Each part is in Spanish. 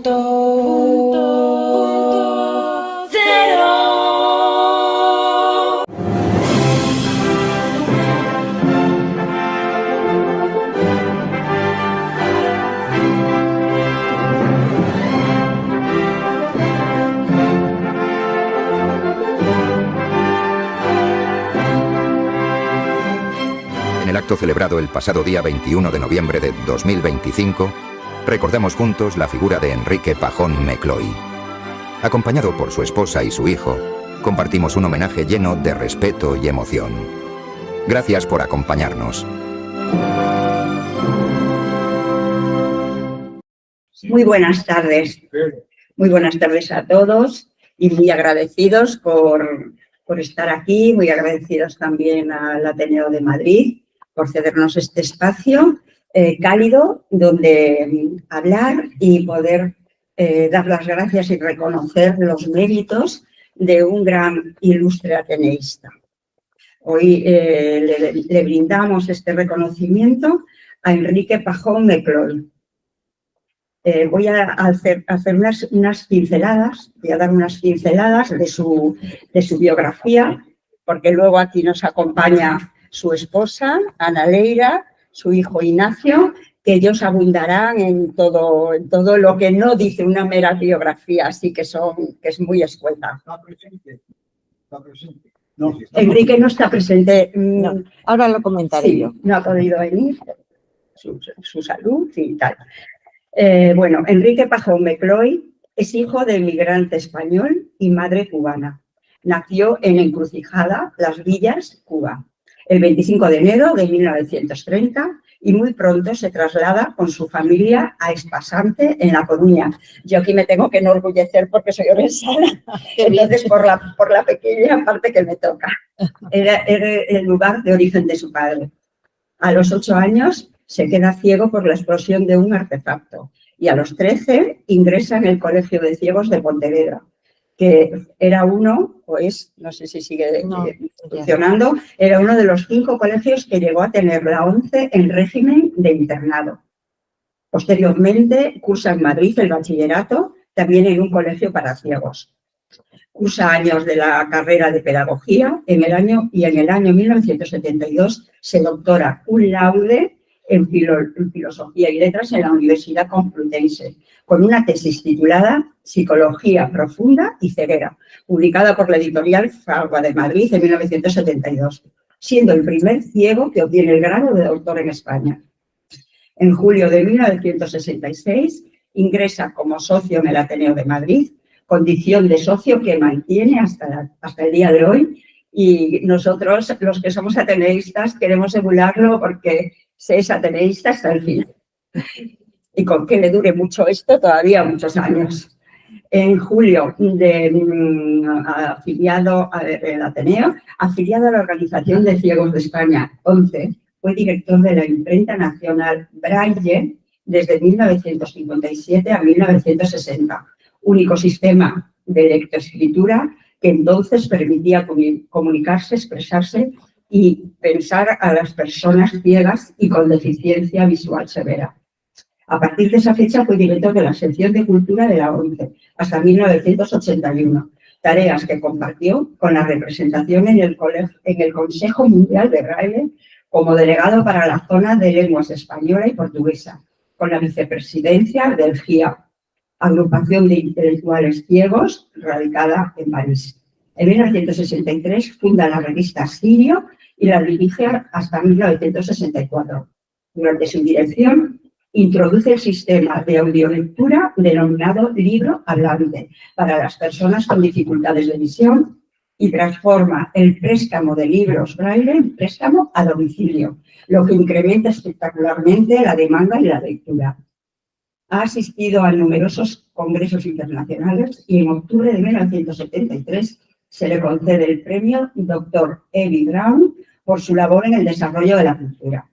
En el acto celebrado el pasado día 21 de noviembre de 2025, recordamos juntos la figura de Enrique Pajón Mecloy. Acompañado por su esposa y su hijo, compartimos un homenaje lleno de respeto y emoción. Gracias por acompañarnos. Muy buenas tardes. Muy buenas tardes a todos y muy agradecidos por estar aquí, muy agradecidos también al Ateneo de Madrid por cedernos este espacio cálido donde hablar y poder dar las gracias y reconocer los méritos de un gran ilustre ateneísta. Hoy le brindamos este reconocimiento a Enrique Pajón Mecloy. Voy a hacer unas pinceladas, voy a dar unas pinceladas de su biografía, porque luego aquí nos acompaña su esposa, Ana Leira, su hijo Ignacio, que ellos abundarán en todo lo que no dice una mera biografía, así que es muy escueta. Está presente. Está presente. No, Enrique no está presente. No, ahora lo comentaré Sí, yo. no ha podido venir, su salud y tal. Bueno, Enrique Pajón Mecloy es hijo de inmigrante español y madre cubana. Nació en Encrucijada, Las Villas, Cuba, el 25 de enero de 1930 y muy pronto se traslada con su familia a Espasante, en La Coruña. Yo aquí me tengo que enorgullecer porque soy orensana, entonces por la pequeña parte que me toca. Era el lugar de origen de su padre. A los 8 años se queda ciego por la explosión de un artefacto y a los 13 ingresa en el Colegio de Ciegos de Pontevedra, que era uno, o es, no sé si sigue funcionando, era uno de los 5 colegios que llegó a tener la ONCE en régimen de internado. Posteriormente cursa en Madrid el bachillerato, también en un colegio para ciegos. Cursa años de la carrera de pedagogía y en el año 1972 se doctora cum laude en Filosofía y Letras en la Universidad Complutense, con una tesis titulada Psicología Profunda y Ceguera, publicada por la editorial Fragua de Madrid en 1972, siendo el primer ciego que obtiene el grado de doctor en España. En julio de 1966 ingresa como socio en el Ateneo de Madrid, condición de socio que mantiene hasta el día de hoy, y nosotros, los que somos ateneístas, queremos emularlo porque se es ateneísta hasta el final. Y con que le dure mucho esto, todavía muchos años. En julio, afiliado al Ateneo, afiliado a la Organización de Ciegos de España, ONCE, fue director de la imprenta nacional Braille desde 1957 a 1960, único sistema de lectoescritura que entonces permitía comunicarse, expresarse y pensar a las personas ciegas y con deficiencia visual severa. A partir de esa fecha fue director de la sección de cultura de la ONCE hasta 1981, tareas que compartió con la representación en el Consejo Mundial de Braille como delegado para la zona de lenguas española y portuguesa, con la vicepresidencia del GIA, Agrupación de Intelectuales Ciegos, radicada en París. En 1963 funda la revista Sirio y la dirige hasta 1964. Durante su dirección, introduce el sistema de audiolectura denominado libro hablante para las personas con dificultades de visión y transforma el préstamo de libros Braille en préstamo a domicilio, lo que incrementa espectacularmente la demanda y la lectura. Ha asistido a numerosos congresos internacionales y en octubre de 1973 se le concede el premio Dr. Evi Brown por su labor en el desarrollo de la cultura.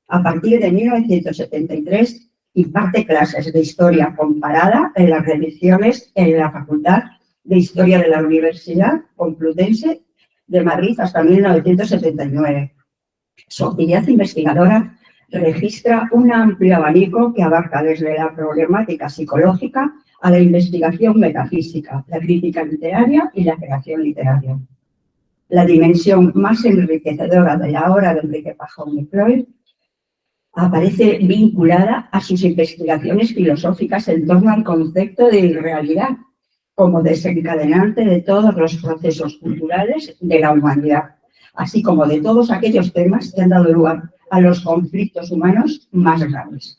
A partir de 1973 imparte clases de historia comparada en las religiones en la Facultad de Historia de la Universidad Complutense de Madrid hasta 1979. Su actividad investigadora registra un amplio abanico que abarca desde la problemática psicológica a la investigación metafísica, la crítica literaria y la creación literaria. La dimensión más enriquecedora de la obra de Enrique Pajón Mecloy aparece vinculada a sus investigaciones filosóficas en torno al concepto de irrealidad como desencadenante de todos los procesos culturales de la humanidad, así como de todos aquellos temas que han dado lugar a los conflictos humanos más graves.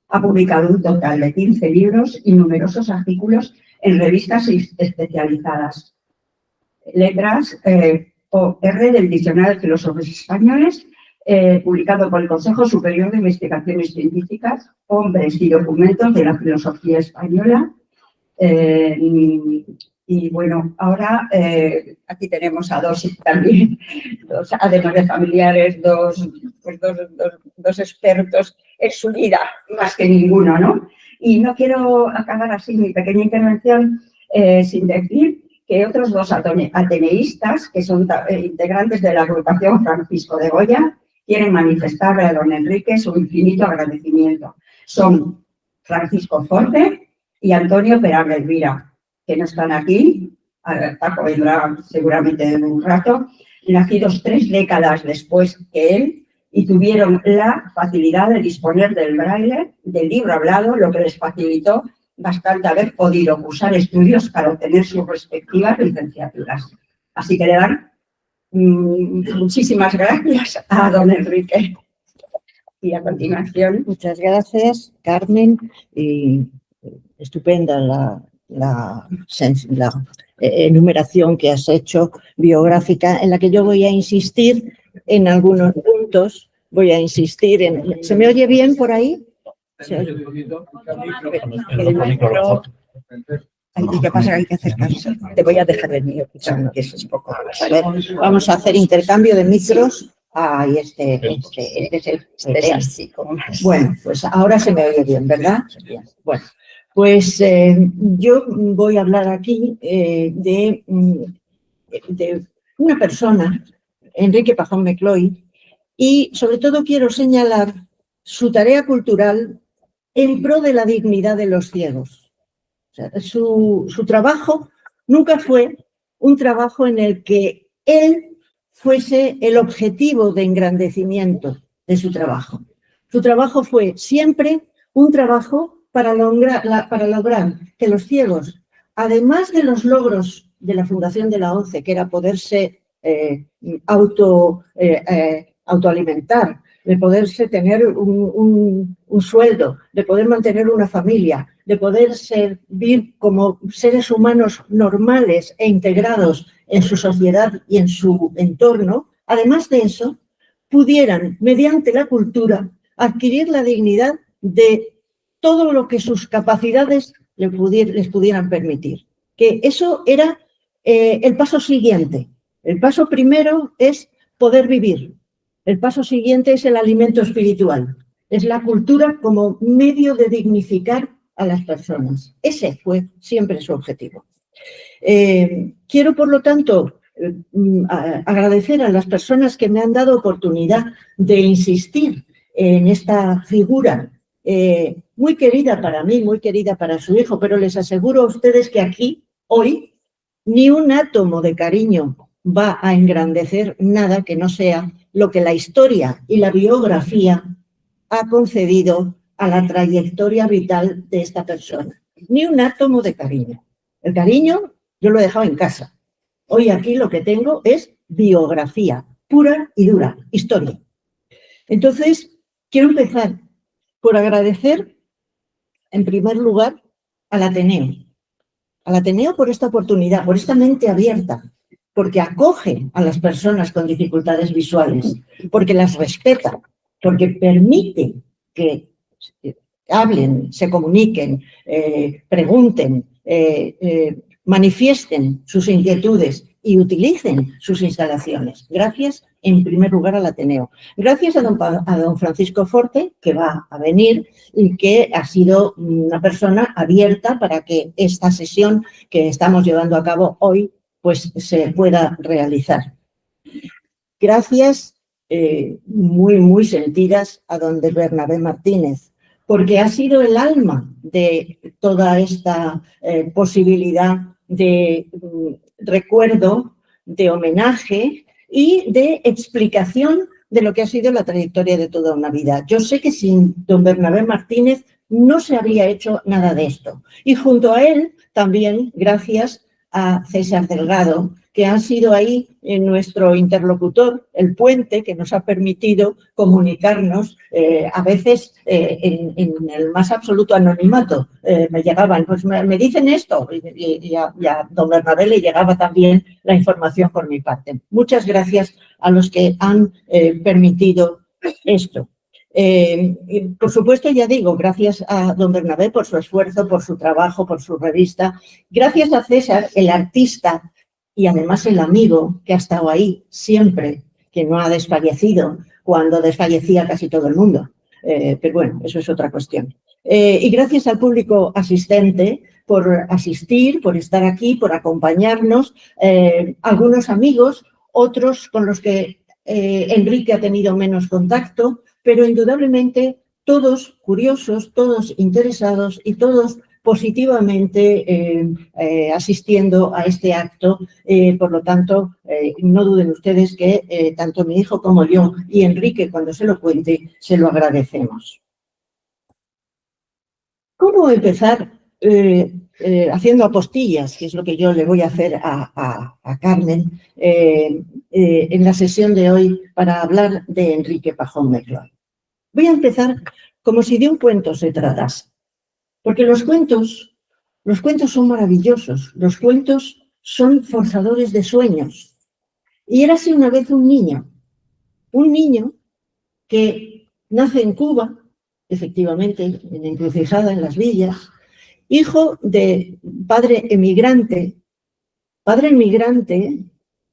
Ha publicado un total de 15 libros y numerosos artículos en revistas especializadas. Letras OR del Diccionario de Filósofos Españoles, publicado por el Consejo Superior de Investigaciones Científicas, Hombres y Documentos de la Filosofía Española. Y bueno, ahora aquí tenemos a dos también, además de familiares, dos expertos en su vida, más que ninguno, ¿no? Y no quiero acabar así mi pequeña intervención sin decir que otros dos ateneístas, que son integrantes de la agrupación Francisco de Goya, quieren manifestarle a don Enrique su infinito agradecimiento. Son Francisco Forte y Antonio Peralta Elvira, que no están aquí, Paco vendrá seguramente en un rato, nacidos 3 décadas después que él, y tuvieron la facilidad de disponer del braille, del libro hablado, lo que les facilitó bastante haber podido cursar estudios para obtener sus respectivas licenciaturas. Así que le dan muchísimas gracias a don Enrique. Y a continuación... Muchas gracias, Carmen. Y estupenda la enumeración que has hecho biográfica, en la que yo voy a insistir en algunos puntos. Voy a insistir en... ¿Se me oye bien por ahí? ¿Y qué pasa? Hay que acercarse. Te voy a dejar el mío, que eso es poco. A ver, vamos a hacer intercambio de micros. Y este es así como más. Bueno, pues ahora se me oye bien, ¿verdad? Bien. Bueno, pues yo voy a hablar aquí de una persona, Enrique Pajón Mecloy, y sobre todo quiero señalar su tarea cultural en pro de la dignidad de los ciegos. O sea, su trabajo nunca fue un trabajo en el que él fuese el objetivo de engrandecimiento de su trabajo. Su trabajo fue siempre un trabajo para lograr que los ciegos, además de los logros de la Fundación de la ONCE, que era poderse autoalimentar, de poderse tener un sueldo, de poder mantener una familia, de poder servir como seres humanos normales e integrados en su sociedad y en su entorno, además de eso, pudieran, mediante la cultura, adquirir la dignidad de todo lo que sus capacidades les pudieran permitir. Que eso era el paso siguiente. El paso primero es poder vivir. El paso siguiente es el alimento espiritual. Es la cultura como medio de dignificar a las personas. Ese fue siempre su objetivo. Quiero, por lo tanto, agradecer a las personas que me han dado oportunidad de insistir en esta figura muy querida para mí, muy querida para su hijo, pero les aseguro a ustedes que aquí, hoy, ni un átomo de cariño va a engrandecer nada que no sea lo que la historia y la biografía ha concedido a la trayectoria vital de esta persona. Ni un átomo de cariño. El cariño yo lo he dejado en casa. Hoy aquí lo que tengo es biografía, pura y dura, historia. Entonces, quiero empezar por agradecer, en primer lugar, al Ateneo. Al Ateneo por esta oportunidad, por esta mente abierta, porque acoge a las personas con dificultades visuales, porque las respeta, porque permite que hablen, se comuniquen, pregunten, manifiesten sus inquietudes y utilicen sus instalaciones. Gracias, en primer lugar, al Ateneo. Gracias a don Francisco Forte, que va a venir y que ha sido una persona abierta para que esta sesión que estamos llevando a cabo hoy pues se pueda realizar. Gracias muy sentidas a don Bernabé Martínez, porque ha sido el alma de toda esta posibilidad de recuerdo, de homenaje y de explicación de lo que ha sido la trayectoria de toda una vida. Yo sé que sin don Bernabé Martínez no se habría hecho nada de esto. Y junto a él, también gracias a César Delgado, que ha sido ahí nuestro interlocutor, el puente que nos ha permitido comunicarnos, a veces en el más absoluto anonimato. Me llegaban, pues me dicen esto, y a don Bernabé le llegaba también la información por mi parte. Muchas gracias a los que han permitido esto. Y por supuesto, ya digo, gracias a don Bernabé por su esfuerzo, por su trabajo, por su revista. Gracias a César, el artista y además el amigo que ha estado ahí siempre, que no ha desfallecido cuando desfallecía casi todo el mundo. Pero bueno, eso es otra cuestión. Y gracias al público asistente por asistir, por estar aquí, por acompañarnos. Algunos amigos, otros con los que Enrique ha tenido menos contacto, pero indudablemente todos curiosos, todos interesados y todos positivamente asistiendo a este acto. Por lo tanto, no duden ustedes que tanto mi hijo como yo y Enrique, cuando se lo cuente, se lo agradecemos. ¿Cómo empezar? Haciendo apostillas, que es lo que yo le voy a hacer a Carmen en la sesión de hoy para hablar de Enrique Pajón Mecloy. Voy a empezar como si de un cuento se tratase, porque los cuentos son maravillosos, los cuentos son forzadores de sueños. Y érase una vez un niño que nace en Cuba, efectivamente, en Encrucijada, en las villas, hijo de padre emigrante,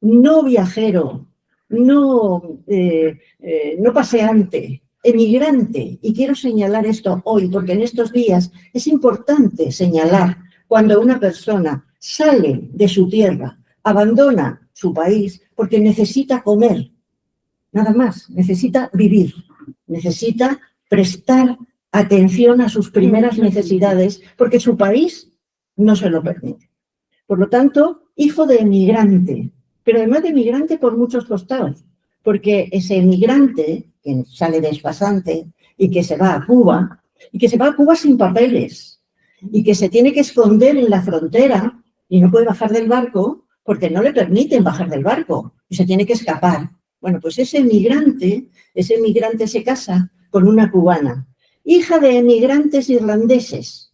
no viajero, no paseante, emigrante. Y quiero señalar esto hoy, porque en estos días es importante señalar cuando una persona sale de su tierra, abandona su país, porque necesita comer, nada más, necesita vivir, necesita prestar atención a sus primeras necesidades, porque su país no se lo permite. Por lo tanto, hijo de emigrante, pero además de emigrante por muchos costados, porque ese emigrante que sale despasante y que se va a Cuba, sin papeles, y que se tiene que esconder en la frontera y no puede bajar del barco porque no le permiten bajar del barco y se tiene que escapar. Bueno, pues ese emigrante se casa con una cubana, hija de emigrantes irlandeses,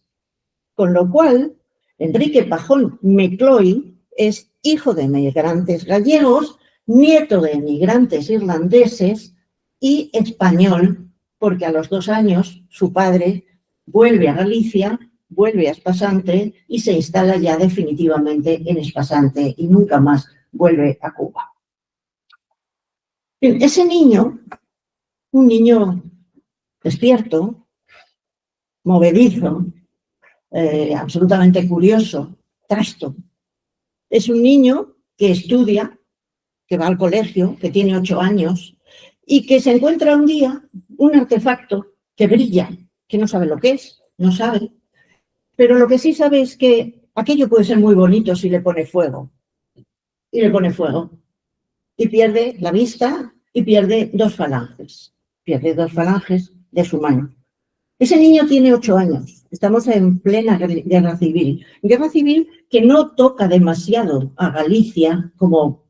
con lo cual Enrique Pajón Mecloy es hijo de emigrantes gallegos, nieto de emigrantes irlandeses y español, porque a los 2 años su padre vuelve a Galicia, vuelve a Espasante y se instala ya definitivamente en Espasante y nunca más vuelve a Cuba. Bien, ese niño, un niño despierto, movedizo, absolutamente curioso, trasto. Es un niño que estudia, que va al colegio, que tiene 8 años y que se encuentra un día un artefacto que brilla, que no sabe lo que es, no sabe, pero lo que sí sabe es que aquello puede ser muy bonito si le pone fuego. Y le pone fuego. Y pierde la vista y pierde 2 falanges. Pierde 2 falanges de su mano. Ese niño tiene 8 años. Estamos en plena guerra civil. Guerra civil que no toca demasiado a Galicia como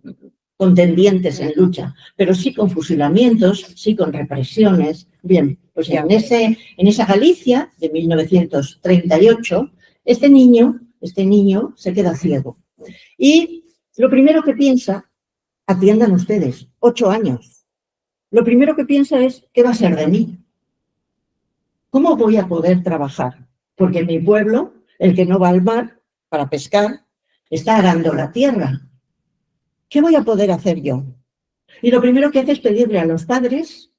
contendientes en lucha, pero sí con fusilamientos, sí con represiones. Bien, pues ya en esa Galicia de 1938, este niño se queda ciego. Y lo primero que piensa, atiendan ustedes, 8 años, lo primero que piensa es, ¿qué va a ser de mí? ¿Cómo voy a poder trabajar? Porque en mi pueblo, el que no va al mar para pescar, está arando la tierra. ¿Qué voy a poder hacer yo? Y lo primero que hace es pedirle a los padres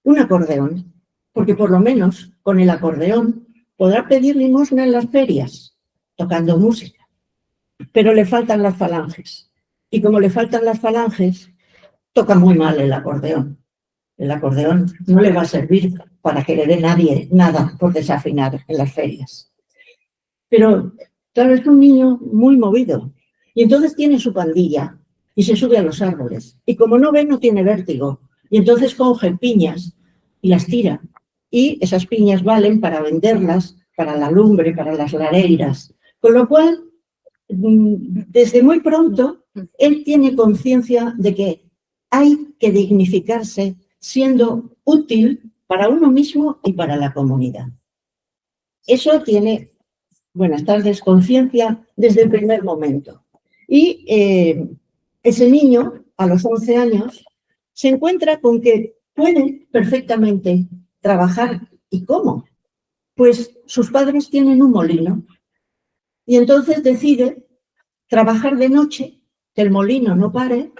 un acordeón, porque por lo menos con el acordeón podrá pedir limosna en las ferias, tocando música. Pero le faltan las falanges. Y como le faltan las falanges, toca muy mal el acordeón. El acordeón no le va a servir para que le dé nadie nada por desafinar en las ferias. Pero, claro, es un niño muy movido. Y entonces tiene su pandilla y se sube a los árboles. Y como no ve, no tiene vértigo. Y entonces coge piñas y las tira. Y esas piñas valen para venderlas, para la lumbre, para las lareiras. Con lo cual, desde muy pronto, él tiene conciencia de que hay que dignificarse siendo útil para uno mismo y para la comunidad. Eso tiene, buenas tardes, conciencia desde el primer momento. Y ese niño, a los 11 años, se encuentra con que puede perfectamente trabajar. ¿Y cómo? Pues sus padres tienen un molino y entonces decide trabajar de noche, que el molino no pare,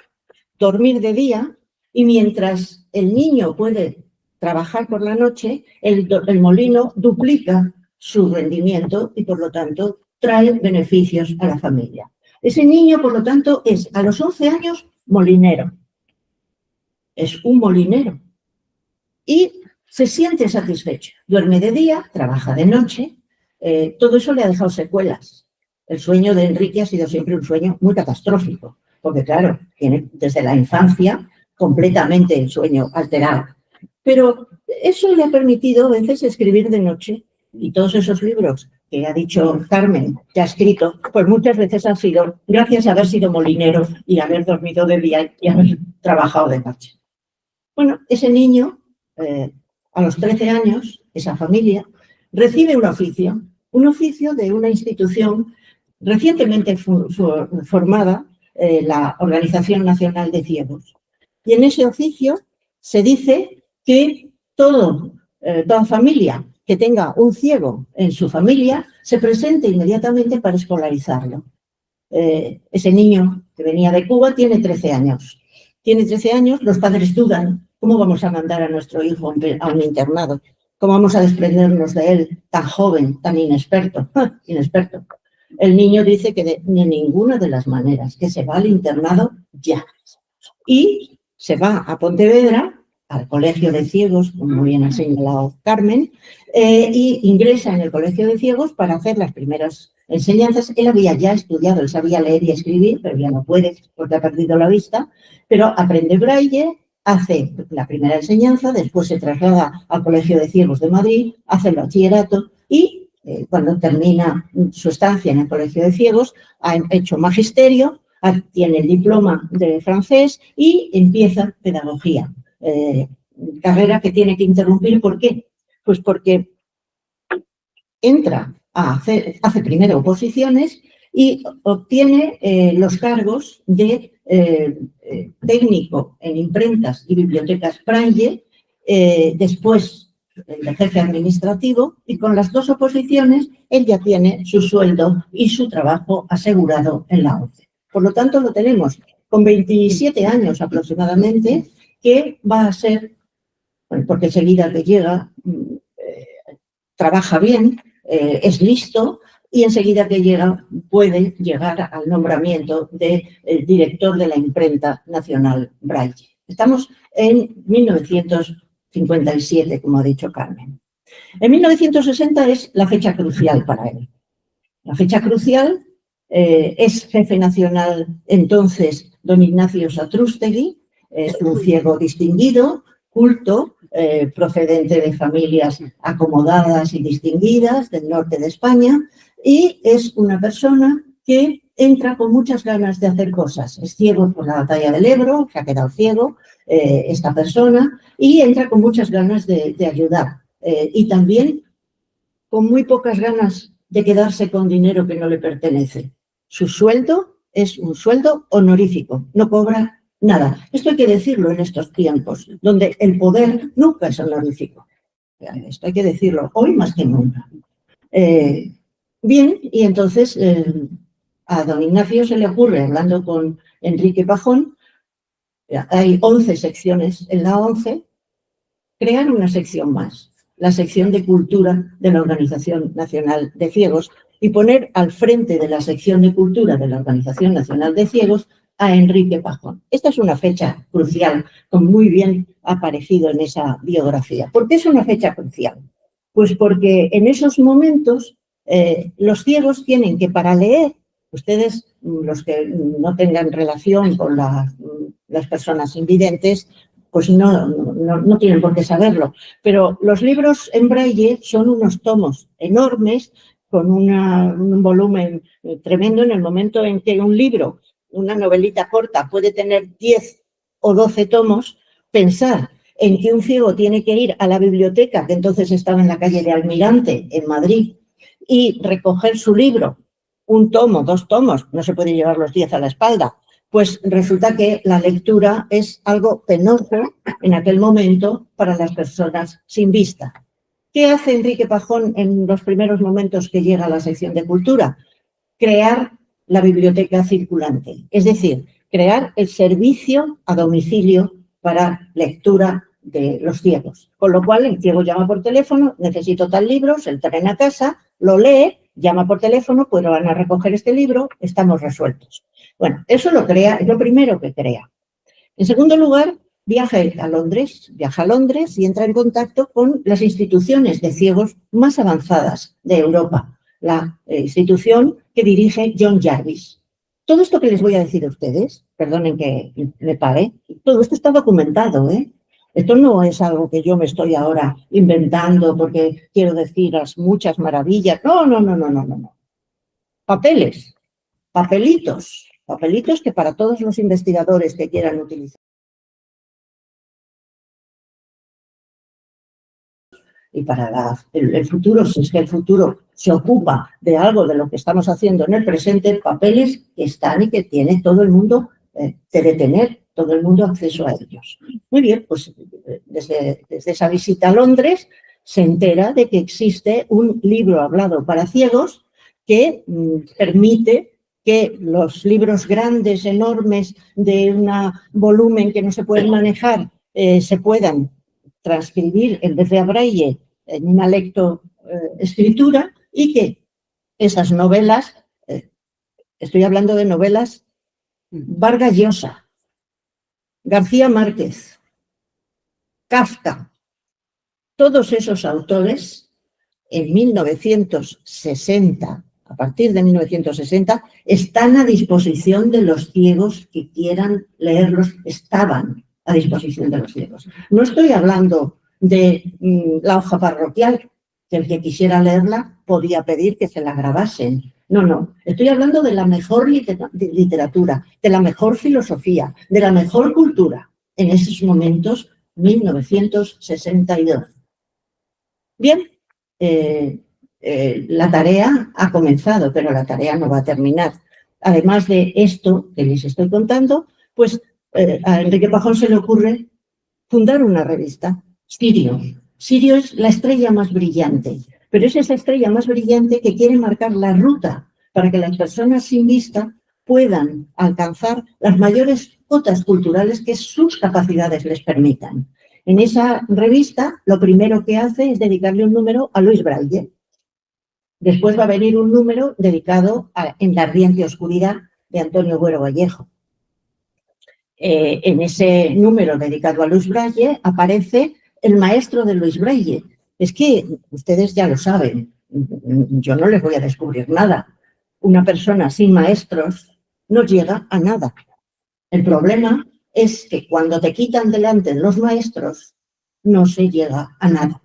dormir de día, y mientras el niño puede trabajar por la noche, el molino duplica su rendimiento y, por lo tanto, trae beneficios a la familia. Ese niño, por lo tanto, es a los 11 años molinero. Es un molinero. Y se siente satisfecho. Duerme de día, trabaja de noche. Todo eso le ha dejado secuelas. El sueño de Enrique ha sido siempre un sueño muy catastrófico, porque, claro, tiene desde la infancia completamente el sueño alterado. Pero eso le ha permitido a veces escribir de noche, y todos esos libros que ha dicho Carmen, que ha escrito, pues muchas veces han sido gracias a haber sido molinero y haber dormido de día y haber trabajado de noche. Bueno, ese niño, a los 13 años, esa familia, recibe un oficio de una institución recientemente formada, la Organización Nacional de Ciegos. Y en ese oficio se dice que toda familia que tenga un ciego en su familia se presente inmediatamente para escolarizarlo. Ese niño que venía de Cuba tiene 13 años. Tiene 13 años, los padres dudan, ¿cómo vamos a mandar a nuestro hijo a un internado? ¿Cómo vamos a desprendernos de él tan joven, tan inexperto? Inexperto. El niño dice que de ninguna de las maneras, que se va al internado ya. Y se va a Pontevedra, al Colegio de Ciegos, como bien ha señalado Carmen, y ingresa en el Colegio de Ciegos para hacer las primeras enseñanzas. Él había ya estudiado, él sabía leer y escribir, pero ya no puede porque ha perdido la vista, pero aprende braille, hace la primera enseñanza, después se traslada al Colegio de Ciegos de Madrid, hace el bachillerato y cuando termina su estancia en el Colegio de Ciegos ha hecho magisterio, tiene el diploma de francés y empieza pedagogía. Carrera que tiene que interrumpir. ¿Por qué? Pues porque entra hace primero oposiciones y obtiene los cargos de técnico en imprentas y bibliotecas Braille, después de jefe administrativo, y con las dos oposiciones él ya tiene su sueldo y su trabajo asegurado en la ONCE. Por lo tanto, lo tenemos con 27 años aproximadamente, que va a ser, porque enseguida que llega, trabaja bien, es listo, y enseguida que llega puede llegar al nombramiento de director de la Imprenta Nacional Braille. Estamos en 1957, como ha dicho Carmen. En 1960 es la fecha crucial para él. La fecha crucial es jefe nacional entonces don Ignacio Satrústegui, es un ciego distinguido, culto, procedente de familias acomodadas y distinguidas del norte de España, y es una persona que entra con muchas ganas de hacer cosas. Es ciego por la batalla del Ebro, se ha quedado ciego esta persona, y entra con muchas ganas de ayudar. Y también con muy pocas ganas de quedarse con dinero que no le pertenece. Su sueldo es un sueldo honorífico, no cobra nada. Esto hay que decirlo en estos tiempos, donde el poder nunca es honorífico. Esto hay que decirlo, hoy más que nunca. Bien, y entonces a don Ignacio se le ocurre, hablando con Enrique Pajón, hay 11 secciones en la 11, crear una sección más, la sección de cultura de la Organización Nacional de Ciegos, y poner al frente de la sección de cultura de la Organización Nacional de Ciegos a Enrique Pajón. Esta es una fecha crucial, como muy bien ha aparecido en esa biografía. ¿Por qué es una fecha crucial? Pues porque en esos momentos los ciegos tienen que, para leer, ustedes, los que no tengan relación con las personas invidentes, pues no tienen por qué saberlo. Pero los libros en braille son unos tomos enormes con un volumen tremendo en el momento en que un libro, una novelita corta, puede tener 10 o 12 tomos. Pensar en que un ciego tiene que ir a la biblioteca, que entonces estaba en la calle de Almirante, en Madrid, y recoger su libro, un tomo, 2 tomos, no se puede llevar los 10 a la espalda, pues resulta que la lectura es algo penoso en aquel momento para las personas sin vista. ¿Qué hace Enrique Pajón en los primeros momentos que llega a la sección de cultura? Crear la biblioteca circulante, es decir, crear el servicio a domicilio para lectura de los ciegos. Con lo cual, el ciego llama por teléfono, necesito tal libro, se lo traen a casa, lo lee, llama por teléfono, pues van a recoger este libro, estamos resueltos. Bueno, eso lo crea, es lo primero que crea. En segundo lugar, viaja a Londres y entra en contacto con las instituciones de ciegos más avanzadas de Europa, la institución que dirige John Jarvis. Todo esto que les voy a decir a ustedes, perdonen que me pare, todo esto está documentado, ¿eh? Esto no es algo que yo me estoy ahora inventando porque quiero deciros muchas maravillas. No. Papeles, papelitos que para todos los investigadores que quieran utilizar. Y para el futuro, si es que el futuro se ocupa de algo de lo que estamos haciendo en el presente, papeles que están y que tiene todo el mundo, debe tener todo el mundo acceso a ellos. Muy bien, pues desde esa visita a Londres se entera de que existe un libro hablado para ciegos que permite que los libros grandes, enormes, de un volumen que no se pueden manejar, se puedan transcribir en vez de a braille en una lectoescritura y que esas novelas, estoy hablando de novelas Vargas Llosa, García Márquez, Kafka, todos esos autores en 1960, a partir de 1960, están a disposición de los ciegos que quieran leerlos, estaban a disposición de los ciegos. No estoy hablando de la hoja parroquial, que el que quisiera leerla podía pedir que se la grabasen. No. Estoy hablando de la mejor literatura, de la mejor filosofía, de la mejor cultura. En esos momentos, 1962. Bien, la tarea ha comenzado, pero la tarea no va a terminar. Además de esto que les estoy contando, pues a Enrique Pajón se le ocurre fundar una revista, Sirio. Sirio es la estrella más brillante, pero es esa estrella más brillante que quiere marcar la ruta para que las personas sin vista puedan alcanzar las mayores cotas culturales que sus capacidades les permitan. En esa revista, lo primero que hace es dedicarle un número a Luis Braille. Después va a venir un número dedicado a En la ardiente oscuridad de Antonio Buero Vallejo. En ese número dedicado a Luis Braille aparece el maestro de Luis Braille. Es que ustedes ya lo saben, yo no les voy a descubrir nada. Una persona sin maestros no llega a nada. El problema es que cuando te quitan delante de los maestros, no se llega a nada.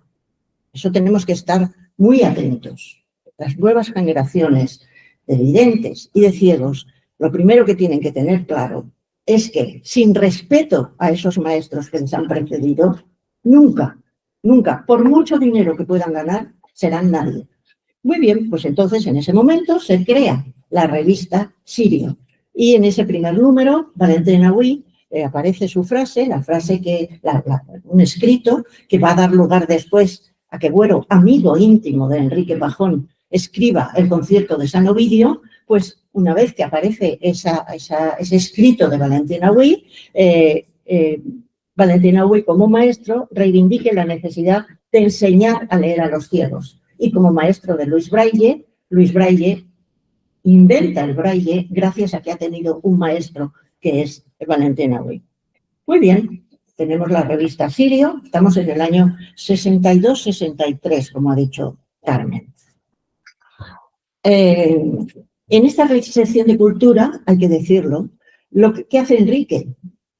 Eso tenemos que estar muy atentos. Las nuevas generaciones de videntes y de ciegos, lo primero que tienen que tener claro es que, sin respeto a esos maestros que les han precedido, nunca, por mucho dinero que puedan ganar, serán nadie. Muy bien, pues entonces en ese momento se crea la revista Sirio. Y en ese primer número, Valentin Agüí, aparece su frase, un escrito que va a dar lugar después a que Buero, amigo íntimo de Enrique Pajón, escriba el concierto de San Ovidio. Pues una vez que aparece ese escrito de Valentin Agüí, Valentin Agüí como maestro reivindica la necesidad de enseñar a leer a los ciegos. Y como maestro de Luis Braille inventa el braille gracias a que ha tenido un maestro que es Valentin Aui. Muy bien, tenemos la revista Sirio, estamos en el año 62-63, como ha dicho Carmen. En esta sección de cultura, hay que decirlo, ¿qué hace Enrique?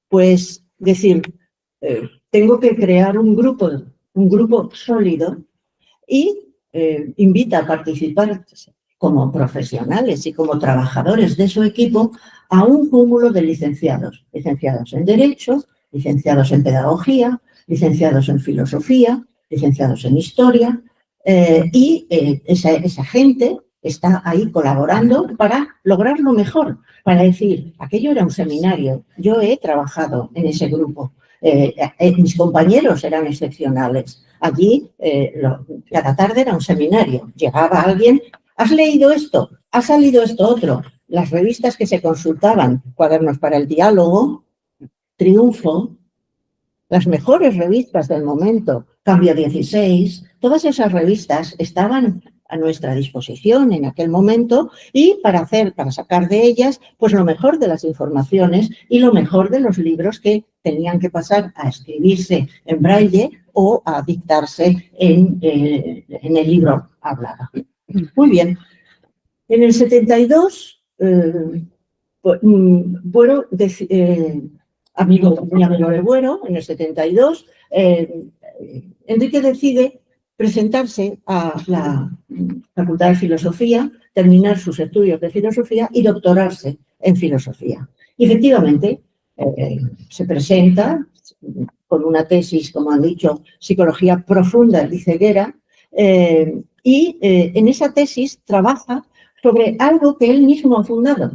Pues decir, tengo que crear un grupo sólido y invita a participar como profesionales y como trabajadores de su equipo a un cúmulo de licenciados. Licenciados en Derecho, licenciados en Pedagogía, licenciados en Filosofía, licenciados en Historia, y esa gente está ahí colaborando para lograr lo mejor, para decir, aquello era un seminario, yo he trabajado en ese grupo, mis compañeros eran excepcionales, allí cada tarde era un seminario, llegaba alguien, ¿has leído esto? ¿Ha salido esto otro? Las revistas que se consultaban, Cuadernos para el Diálogo, Triunfo, las mejores revistas del momento, Cambio 16, todas esas revistas estaban a nuestra disposición en aquel momento y para sacar de ellas pues lo mejor de las informaciones y lo mejor de los libros que tenían que pasar a escribirse en braille o a dictarse en el libro hablado. Muy bien. En el 72, Buero, muy amigo de Buero, en el 72, Enrique decide presentarse a la Facultad de Filosofía, terminar sus estudios de filosofía y doctorarse en filosofía. Y efectivamente, se presenta con una tesis, como han dicho, Psicología Profunda y Ceguera, y en esa tesis trabaja sobre algo que él mismo ha fundado.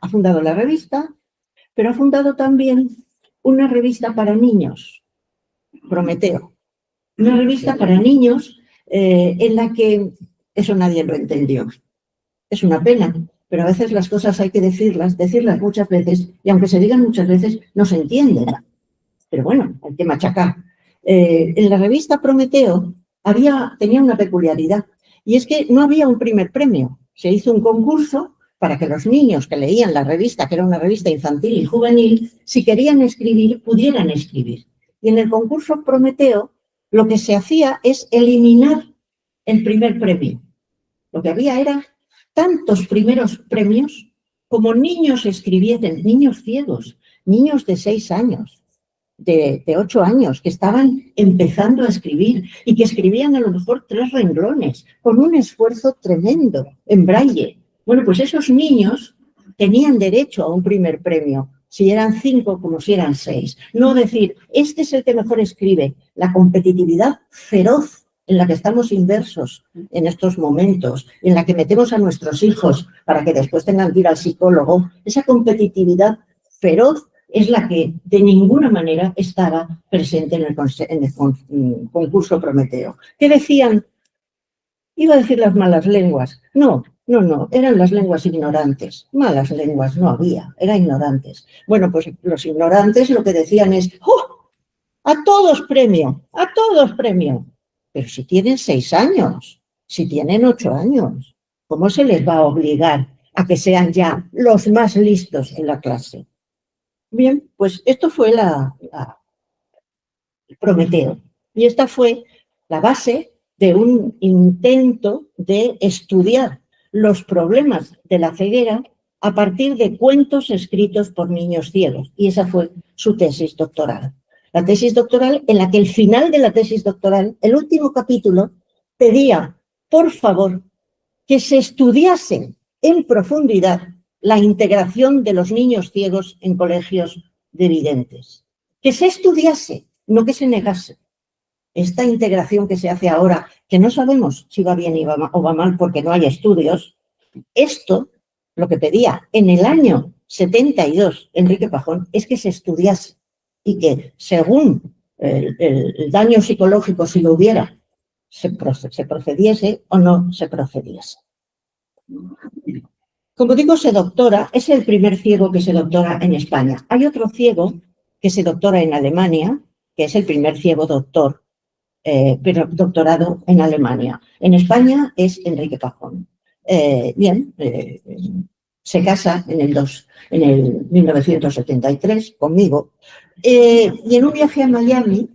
Ha fundado la revista, pero ha fundado también una revista para niños, Prometeo. Una revista para niños en la que eso nadie lo entendió. Es una pena, pero a veces las cosas hay que decirlas muchas veces, y aunque se digan muchas veces, no se entienden. Pero bueno, hay que machacar. En la revista Prometeo tenía una peculiaridad, y es que no había un primer premio. Se hizo un concurso para que los niños que leían la revista, que era una revista infantil y juvenil, si querían escribir, pudieran escribir. Y en el concurso Prometeo, lo que se hacía es eliminar el primer premio. Lo que había era tantos primeros premios como niños escribiesen, niños ciegos, niños de 6 años, de 8 años, que estaban empezando a escribir y que escribían a lo mejor 3 renglones, con un esfuerzo tremendo, en braille. Bueno, pues esos niños tenían derecho a un primer premio, si eran 5 como si eran 6. No decir, este es el que mejor escribe. La competitividad feroz en la que estamos inmersos en estos momentos, en la que metemos a nuestros hijos para que después tengan que ir al psicólogo, esa competitividad feroz es la que de ninguna manera estaba presente en el concurso Prometeo. ¿Qué decían? Iba a decir las malas lenguas. No, eran las lenguas ignorantes. Malas lenguas no había, eran ignorantes. Bueno, pues los ignorantes lo que decían es, ¡oh! A todos premio, a todos premio. Pero si tienen 6 años, si tienen 8 años, ¿cómo se les va a obligar a que sean ya los más listos en la clase? Bien, pues esto fue el Prometeo. Y esta fue la base de un intento de estudiar los problemas de la ceguera a partir de cuentos escritos por niños ciegos. Y esa fue su tesis doctoral. La tesis doctoral en la que el final de la tesis doctoral, el último capítulo, pedía, por favor, que se estudiase en profundidad la integración de los niños ciegos en colegios de videntes. Que se estudiase, no que se negase. Esta integración que se hace ahora, que no sabemos si va bien o va mal porque no hay estudios, esto, lo que pedía en el año 72 Enrique Pajón, es que se estudiase y que según el daño psicológico, si lo hubiera, se procediese o no se procediese. Como digo, se doctora, es el primer ciego que se doctora en España. Hay otro ciego que se doctora en Alemania, que es el primer ciego doctor, pero doctorado en Alemania. En España es Enrique Pajón. se casa en el 1973 conmigo, y en un viaje a Miami,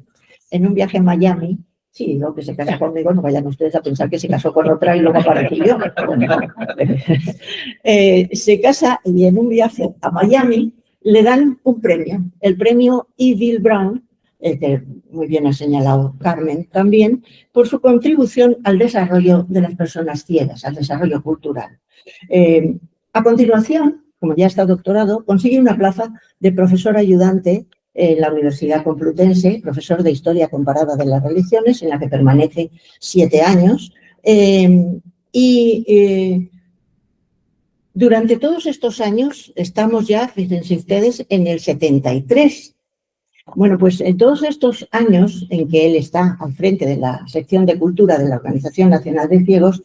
sí, digo que se casa conmigo, no vayan ustedes a pensar que se casó con otra y luego aparecí yo. Se casa y en un viaje a Miami le dan un premio, el premio E. Bill Brown, que muy bien ha señalado Carmen también, por su contribución al desarrollo de las personas ciegas, al desarrollo cultural. A continuación, como ya está doctorado, consigue una plaza de profesor ayudante en la Universidad Complutense, profesor de Historia Comparada de las Religiones, en la que permanece 7 años. Durante todos estos años, estamos ya, fíjense ustedes, en el 73. Bueno, pues en todos estos años en que él está al frente de la sección de cultura de la Organización Nacional de Ciegos,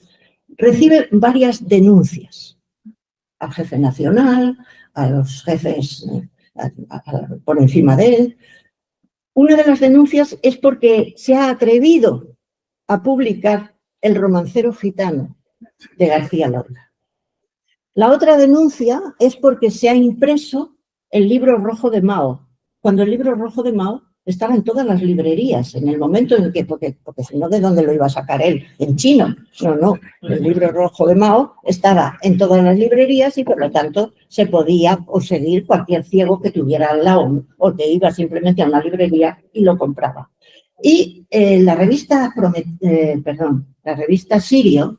recibe varias denuncias al jefe nacional, a los jefes por encima de él. Una de las denuncias es porque se ha atrevido a publicar El romancero gitano de García Lorca. La otra denuncia es porque se ha impreso el libro rojo de Mao, cuando el libro rojo de Mao estaba en todas las librerías, en el momento en que, porque si no, ¿de dónde lo iba a sacar él? En chino. No, el libro rojo de Mao estaba en todas las librerías y por lo tanto se podía conseguir cualquier ciego que tuviera al lado o que iba simplemente a una librería y lo compraba. Y la revista Sirio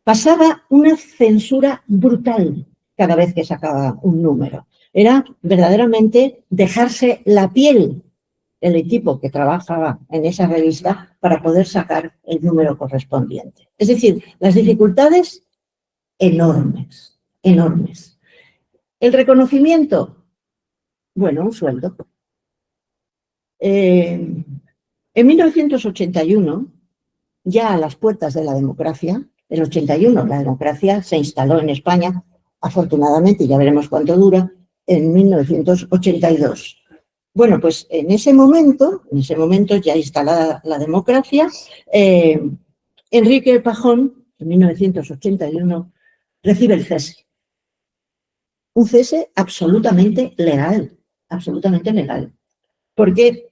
pasaba una censura brutal cada vez que sacaba un número. Era verdaderamente dejarse la piel el equipo que trabajaba en esa revista para poder sacar el número correspondiente. Es decir, las dificultades enormes, enormes. El reconocimiento, bueno, un sueldo. En 1981, ya a las puertas de la democracia, el 81 la democracia se instaló en España, afortunadamente, y ya veremos cuánto dura, en 1982. Bueno, pues en ese momento ya instalada la democracia, Enrique Pajón, en 1981, recibe el cese. Un cese absolutamente legal, porque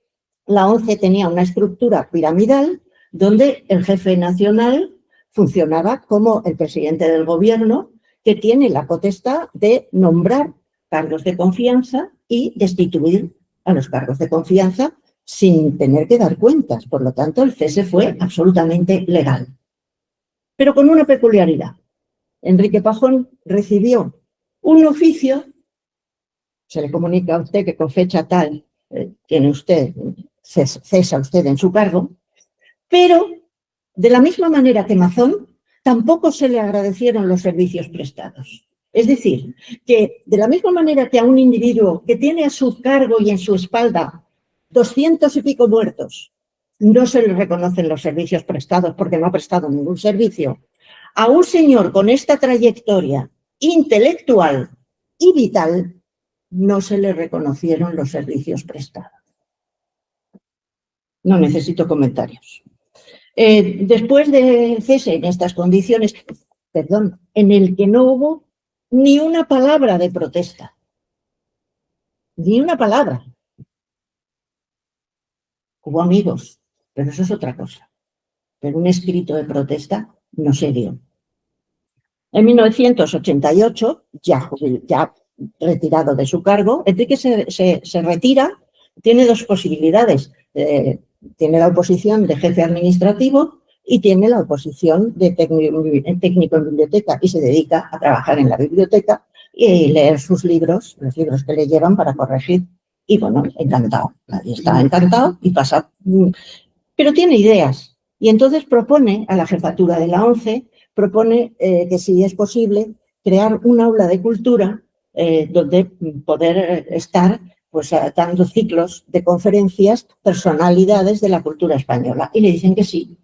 la ONCE tenía una estructura piramidal donde el jefe nacional funcionaba como el presidente del gobierno, que tiene la potestad de nombrar cargos de confianza y destituir a los cargos de confianza sin tener que dar cuentas. Por lo tanto, el cese fue absolutamente legal. Pero con una peculiaridad. Enrique Pajón recibió un oficio, se le comunica a usted que con fecha tal cesa usted en su cargo, pero de la misma manera que Mazón, tampoco se le agradecieron los servicios prestados. Es decir, que de la misma manera que a un individuo que tiene a su cargo y en su espalda 200 y pico muertos, no se le reconocen los servicios prestados porque no ha prestado ningún servicio, a un señor con esta trayectoria intelectual y vital no se le reconocieron los servicios prestados. No necesito comentarios. Después del cese en estas condiciones, en el que no hubo ni una palabra de protesta. Ni una palabra. Hubo amigos, pero eso es otra cosa. Pero un escrito de protesta no se dio. En 1988, ya retirado de su cargo, Enrique se retira, tiene dos posibilidades. Tiene la oposición de jefe administrativo y tiene la oposición de técnico en biblioteca y se dedica a trabajar en la biblioteca y leer sus libros, los libros que le llevan para corregir. Y bueno, encantado, nadie está encantado y pasa. Pero tiene ideas y entonces propone a la jefatura de la ONCE, propone que si es posible crear un aula de cultura donde poder estar pues dando ciclos de conferencias, personalidades de la cultura española. Y le dicen que sí,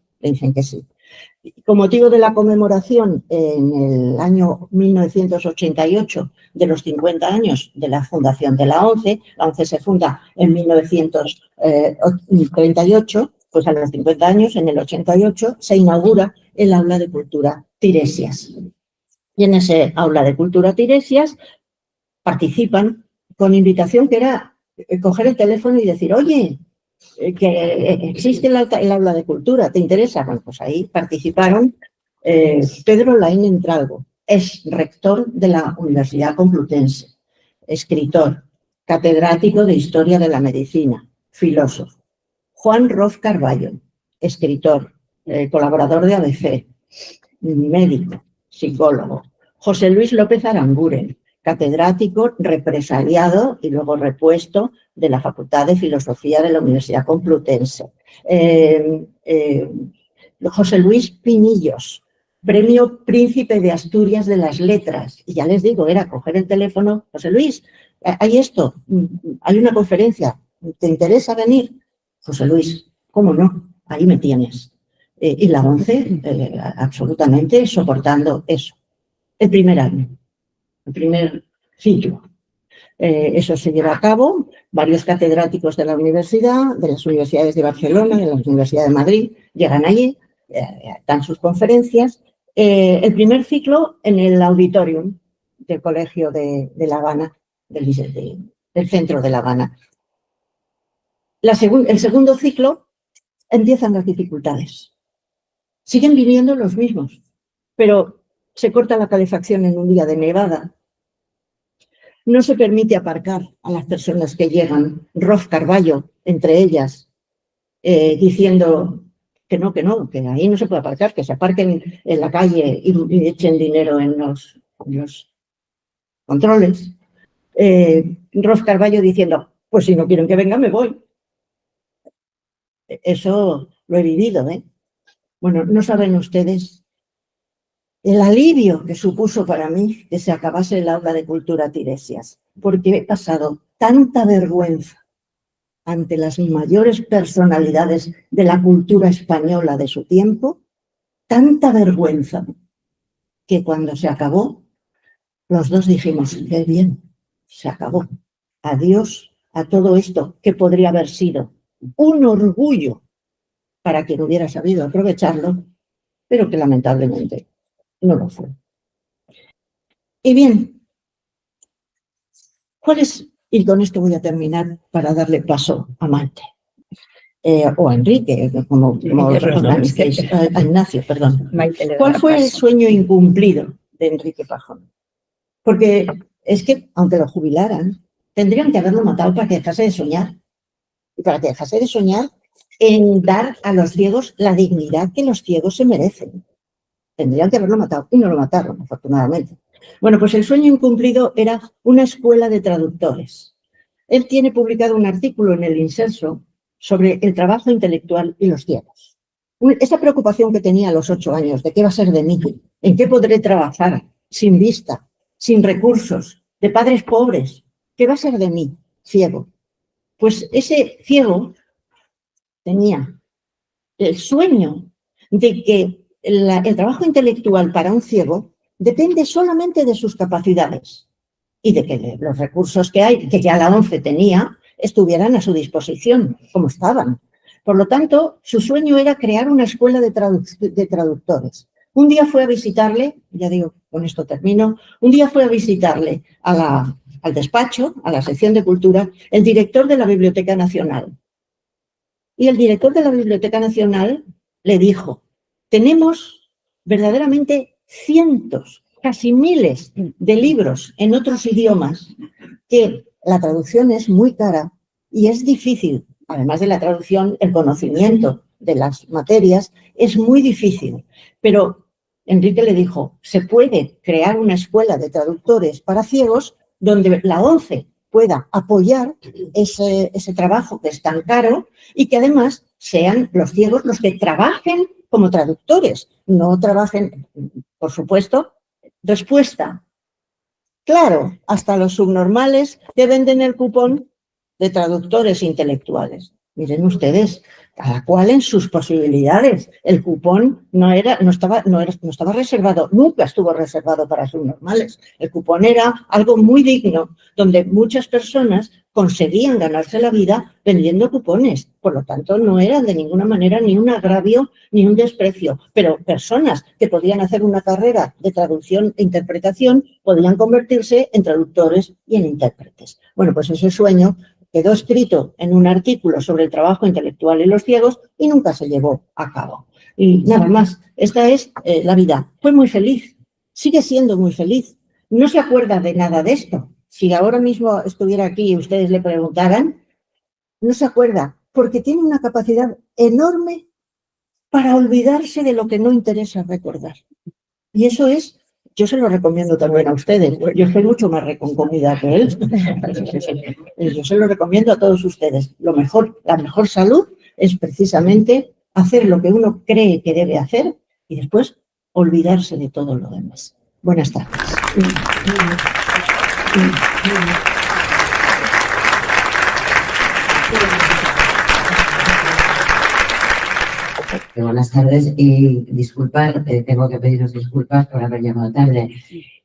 Con motivo de la conmemoración en el año 1988 de los 50 años de la fundación de la ONCE se funda en 1938, pues a los 50 años, en el 88, se inaugura el aula de cultura Tiresias. Y en ese aula de cultura Tiresias participan con invitación que era coger el teléfono y decir, oye, que existe el aula de cultura, ¿te interesa? Bueno, pues ahí participaron Pedro Laín Entralgo, es rector de la Universidad Complutense, escritor, catedrático de Historia de la Medicina, filósofo. Juan Roz Carballo, escritor, colaborador de ABC, médico, psicólogo. José Luis López Aranguren, catedrático represaliado y luego repuesto de la Facultad de Filosofía de la Universidad Complutense. José Luis Pinillos, Premio Príncipe de Asturias de las Letras. Y ya les digo, era coger el teléfono, José Luis, hay esto, hay una conferencia, ¿te interesa venir? José Luis, ¿cómo no? Ahí me tienes. Y la ONCE, absolutamente soportando eso. El primer año, el primer ciclo. Eso se lleva a cabo, varios catedráticos de la universidad, de las universidades de Barcelona, de la Universidad de Madrid, llegan allí, dan sus conferencias. El primer ciclo en el auditorium del Colegio de La Habana, del centro de La Habana. El segundo ciclo empiezan las dificultades. Siguen viniendo los mismos, pero se corta la calefacción en un día de nevada. No se permite aparcar a las personas que llegan. Roz Carballo, entre ellas, diciendo que no, que ahí no se puede aparcar, que se aparquen en la calle y echen dinero en los controles. Roz Carballo diciendo, pues si no quieren que venga, me voy. Eso lo he vivido, ¿eh? Bueno, no saben ustedes el alivio que supuso para mí que se acabase el aula de cultura Tiresias, porque he pasado tanta vergüenza ante las mayores personalidades de la cultura española de su tiempo, tanta vergüenza, que cuando se acabó, los dos dijimos, qué bien, se acabó. Adiós a todo esto que podría haber sido un orgullo para quien hubiera sabido aprovecharlo, pero que lamentablemente no lo fue. Y bien, ¿cuál es? Y con esto voy a terminar para darle paso a Maite. O a Enrique, como organicéis, a Ignacio, perdón. ¿Cuál fue el sueño incumplido de Enrique Pajón? Porque es que, aunque lo jubilaran, tendrían que haberlo matado para que dejase de soñar. Y para que dejase de soñar en dar a los ciegos la dignidad que los ciegos se merecen. Tendrían que haberlo matado y no lo mataron, afortunadamente. Bueno, pues el sueño incumplido era una escuela de traductores. Él tiene publicado un artículo en el Inserso sobre el trabajo intelectual y los ciegos. Esa preocupación que tenía a los 8 años, de qué va a ser de mí, en qué podré trabajar sin vista, sin recursos, de padres pobres, qué va a ser de mí, ciego. Pues ese ciego tenía el sueño de que el trabajo intelectual para un ciego depende solamente de sus capacidades y de que los recursos que hay, que ya la ONCE tenía, estuvieran a su disposición, como estaban. Por lo tanto, su sueño era crear una escuela de traductores. Un día fue a visitarle, ya digo, con esto termino, un día fue a visitarle al despacho, a la sección de cultura, el director de la Biblioteca Nacional. Y el director de la Biblioteca Nacional le dijo, tenemos verdaderamente cientos, casi miles de libros en otros idiomas que la traducción es muy cara y es difícil. Además de la traducción, el conocimiento de las materias es muy difícil. Pero Enrique le dijo, se puede crear una escuela de traductores para ciegos donde la ONCE pueda apoyar ese trabajo que es tan caro y que además sean los ciegos los que trabajen como traductores, no trabajen, por supuesto. Respuesta. Claro, hasta los subnormales que venden el cupón de traductores intelectuales. Miren ustedes, cada cual en sus posibilidades. El cupón no estaba reservado, nunca estuvo reservado para subnormales. El cupón era algo muy digno, donde muchas personas conseguían ganarse la vida vendiendo cupones. Por lo tanto, no era de ninguna manera ni un agravio ni un desprecio. Pero personas que podían hacer una carrera de traducción e interpretación podían convertirse en traductores y en intérpretes. Bueno, pues ese sueño quedó escrito en un artículo sobre el trabajo intelectual en los ciegos y nunca se llevó a cabo. Y nada más, esta es la vida. Fue muy feliz, sigue siendo muy feliz. No se acuerda de nada de esto. Si ahora mismo estuviera aquí y ustedes le preguntaran, no se acuerda, porque tiene una capacidad enorme para olvidarse de lo que no interesa recordar. Y eso es, yo se lo recomiendo también a ustedes. Yo estoy mucho más reconcomida que él. Yo se lo recomiendo a todos ustedes. La mejor salud es precisamente hacer lo que uno cree que debe hacer y después olvidarse de todo lo demás. Buenas tardes. Buenas tardes y disculpar, tengo que pediros disculpas por haber llegado tarde,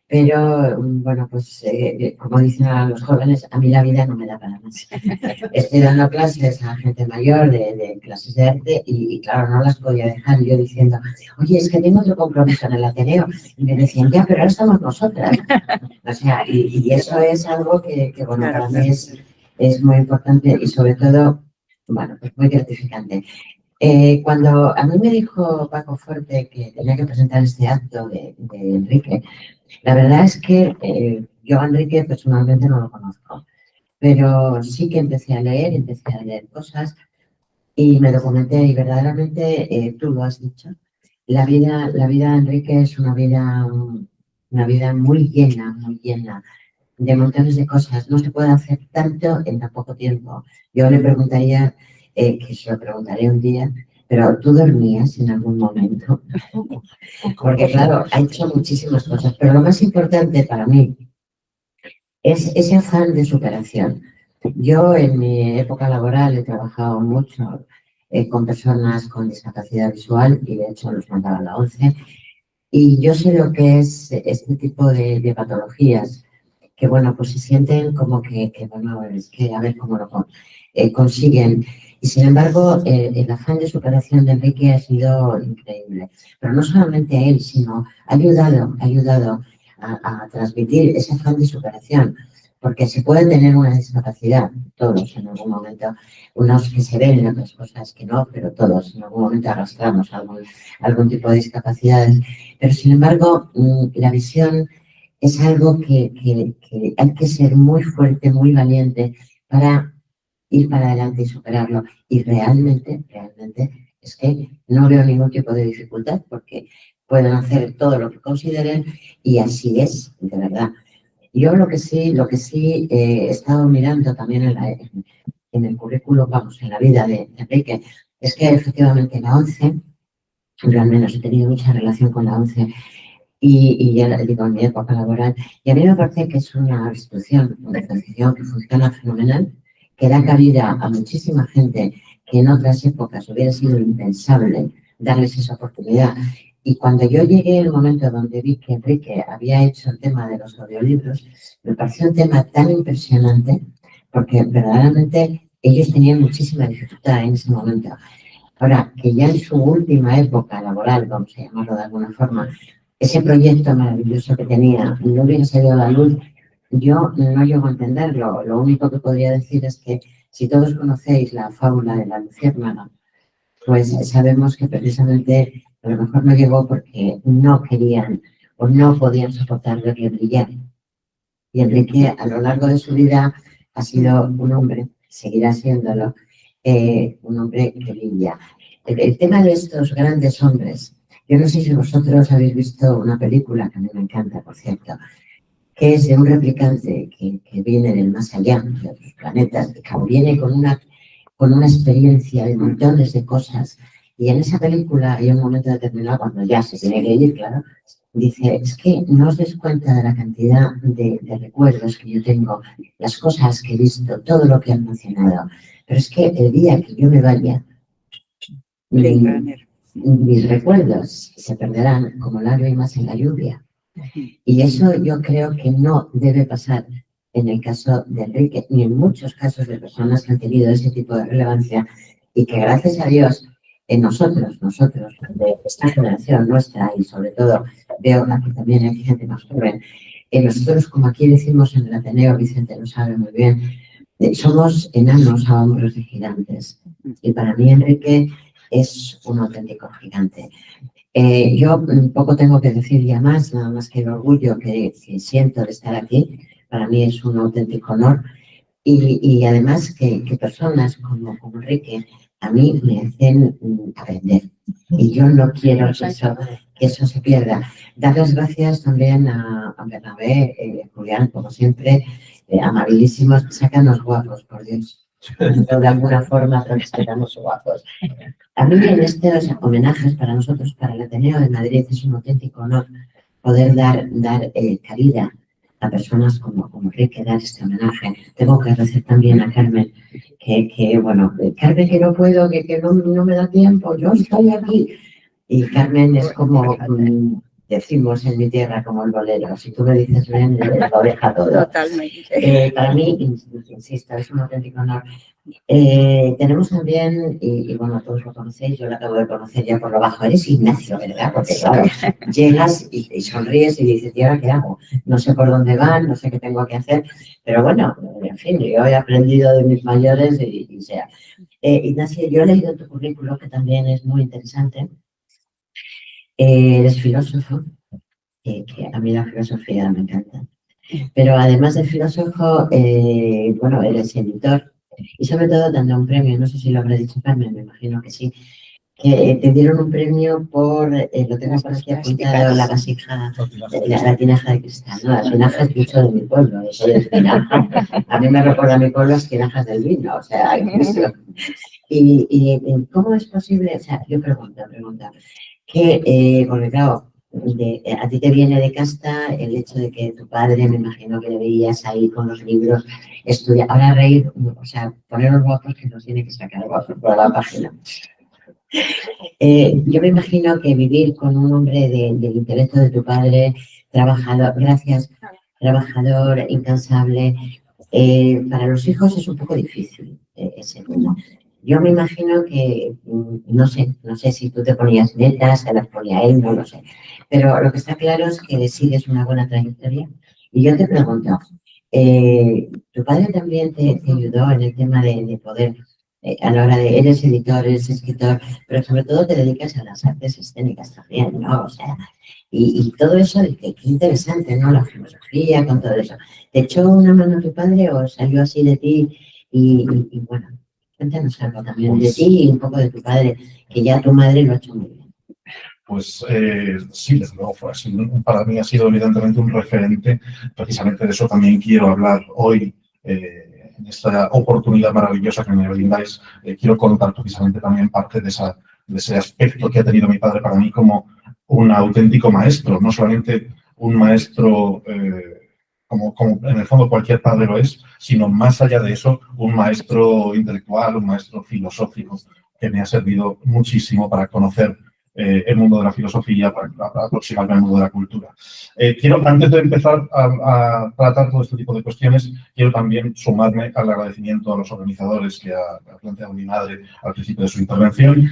pero bueno, pues como dicen a los jóvenes, a mí la vida no me da para más. Estoy dando clases a gente mayor de clases de arte y claro, no las podía dejar yo diciendo, oye, es que tengo otro compromiso en el Ateneo. Y me decían, ya, pero ahora estamos nosotras. O sea, y eso es algo que bueno, para mí es muy importante y sobre todo, bueno, pues muy gratificante. Cuando a mí me dijo Paco Fuerte que tenía que presentar este acto de Enrique, la verdad es que yo a Enrique personalmente no lo conozco, pero sí que empecé a leer cosas y me documenté y verdaderamente tú lo has dicho. La vida de Enrique es una vida muy llena de montones de cosas. No se puede hacer tanto en tan poco tiempo. Yo le preguntaría, que se lo preguntaré un día, pero ¿tú dormías en algún momento? Porque claro, ha hecho muchísimas cosas, pero lo más importante para mí es ese afán de superación. Yo en mi época laboral he trabajado mucho con personas con discapacidad visual y de hecho los mandaba a la ONCE y yo sé lo que es este tipo de patologías que bueno, pues se sienten como que bueno, es que a ver cómo lo consiguen. Y sin embargo, el afán de superación de Enrique ha sido increíble. Pero no solamente él, sino ha ayudado a transmitir ese afán de superación. Porque se puede tener una discapacidad, todos en algún momento, unos que se ven en otras cosas que no, pero todos en algún momento arrastramos algún tipo de discapacidades. Pero sin embargo, la visión es algo que hay que ser muy fuerte, muy valiente para ir para adelante y superarlo. Y realmente es que no veo ningún tipo de dificultad porque pueden hacer todo lo que consideren y así es, de verdad. Yo lo que sí he estado mirando también en el currículo, vamos, en la vida de Enrique, es que efectivamente la ONCE, yo al menos he tenido mucha relación con la ONCE, y ya digo, en mi época laboral, y a mí me parece que es una institución que funciona fenomenal, que da cabida a muchísima gente que en otras épocas hubiera sido impensable darles esa oportunidad. Y cuando yo llegué al momento donde vi que Enrique había hecho el tema de los audiolibros, me pareció un tema tan impresionante, porque verdaderamente ellos tenían muchísima dificultad en ese momento. Ahora, que ya en su última época laboral, vamos a llamarlo de alguna forma, ese proyecto maravilloso que tenía no hubiera salido a la luz, yo no llego a entenderlo. Lo único que podría decir es que si todos conocéis la fábula de la luciérnaga, pues sabemos que precisamente a lo mejor no llegó porque no querían o no podían soportar verle brillar. Y Enrique a lo largo de su vida ha sido un hombre, seguirá siéndolo, un hombre que brilla. El tema de estos grandes hombres, yo no sé si vosotros habéis visto una película que a mí me encanta, por cierto, que es de un replicante que viene del más allá, de otros planetas, que viene con una experiencia de montones de cosas. Y en esa película hay un momento determinado, cuando ya se tiene que ir, claro, dice, es que no os des cuenta de la cantidad de recuerdos que yo tengo, las cosas que he visto, todo lo que han mencionado, Pero es que el día que yo me vaya, mis recuerdos se perderán como lágrimas en la lluvia. Y eso yo creo que no debe pasar en el caso de Enrique, ni en muchos casos de personas que han tenido ese tipo de relevancia y que gracias a Dios, nosotros, de esta generación nuestra y sobre todo veo que también hay gente más joven, nosotros, como aquí decimos en el Ateneo, Vicente lo sabe muy bien, somos enanos a hombros de gigantes. Y para mí Enrique es un auténtico gigante. Yo poco tengo que decir ya más, nada más que el orgullo que siento de estar aquí. Para mí es un auténtico honor. Y además que personas como Enrique a mí me hacen aprender. Y yo no quiero que eso se pierda. Dar las gracias también a Bernabé, Julián, como siempre, amabilísimos. Sácanos guapos, por Dios. De alguna forma, pero sácanos guapos. A mí en estos homenajes para nosotros, para el Ateneo de Madrid, es un auténtico honor poder dar cabida a personas como Enrique, dar este homenaje. Tengo que agradecer también a Carmen, bueno, Carmen, que no puedo, que no me da tiempo, yo estoy aquí. Y Carmen es como, decimos en mi tierra, como el bolero. Si tú me dices ven, lo deja todo. Totalmente. Para mí, insisto, es un auténtico honor. Tenemos también, y bueno, todos lo conocéis, yo lo acabo de conocer ya por lo bajo, eres Ignacio, ¿verdad? Porque claro, llegas y sonríes y dices, ¿y ahora qué hago? No sé por dónde van, no sé qué tengo que hacer, pero bueno, en fin, yo he aprendido de mis mayores y sea. Ignacio, yo he leído tu currículo, que también es muy interesante. Eres filósofo, que a mí la filosofía me encanta. Pero además de filósofo, bueno, eres editor y sobre todo dando un premio, no sé si lo habrá dicho Carmen, me imagino que sí, que te dieron un premio por, lo tengo por aquí apuntado, la vasija, la tinaja de cristal, ¿no? La tinaja es mucho de mi pueblo, eso de tinaja. A mí me recuerda a mi pueblo las tinajas del vino, o sea, eso. Y ¿cómo es posible? O sea, yo pregunto, que, porque claro, a ti te viene de casta el hecho de que tu padre, me imagino que le veías ahí con los libros, estudiar, ahora reír, o sea, poner los guapos que nos tiene que sacar guapos por la página. Yo me imagino que vivir con un hombre del intelecto de tu padre, trabajador, trabajador, incansable, para los hijos es un poco difícil ese tema. Yo me imagino que, no sé si tú te ponías metas, se las ponía él, no lo sé. Pero lo que está claro es que sigues una buena trayectoria. Y yo te pregunto, ¿tu padre también te ayudó en el tema de poder, a la hora de, eres editor, eres escritor, pero sobre todo te dedicas a las artes escénicas también, ¿no? O sea, y todo eso, qué interesante, ¿no? La filosofía, con todo eso. ¿Te echó una mano tu padre o salió así de ti? Y bueno, cuéntanos algo también de ti y un poco de tu padre, que ya tu madre lo ha hecho muy bien. Pues sí, desde luego fue así. Para mí ha sido evidentemente un referente. Precisamente de eso también quiero hablar hoy, en esta oportunidad maravillosa que me brindáis. Quiero contar precisamente también parte de ese aspecto que ha tenido mi padre para mí como un auténtico maestro, no solamente un maestro como en el fondo cualquier padre lo es, sino más allá de eso, un maestro intelectual, un maestro filosófico que me ha servido muchísimo para conocer el mundo de la filosofía, para aproximarme al mundo de la cultura. Quiero, antes de empezar a tratar todo este tipo de cuestiones, quiero también sumarme al agradecimiento a los organizadores que ha planteado mi madre al principio de su intervención,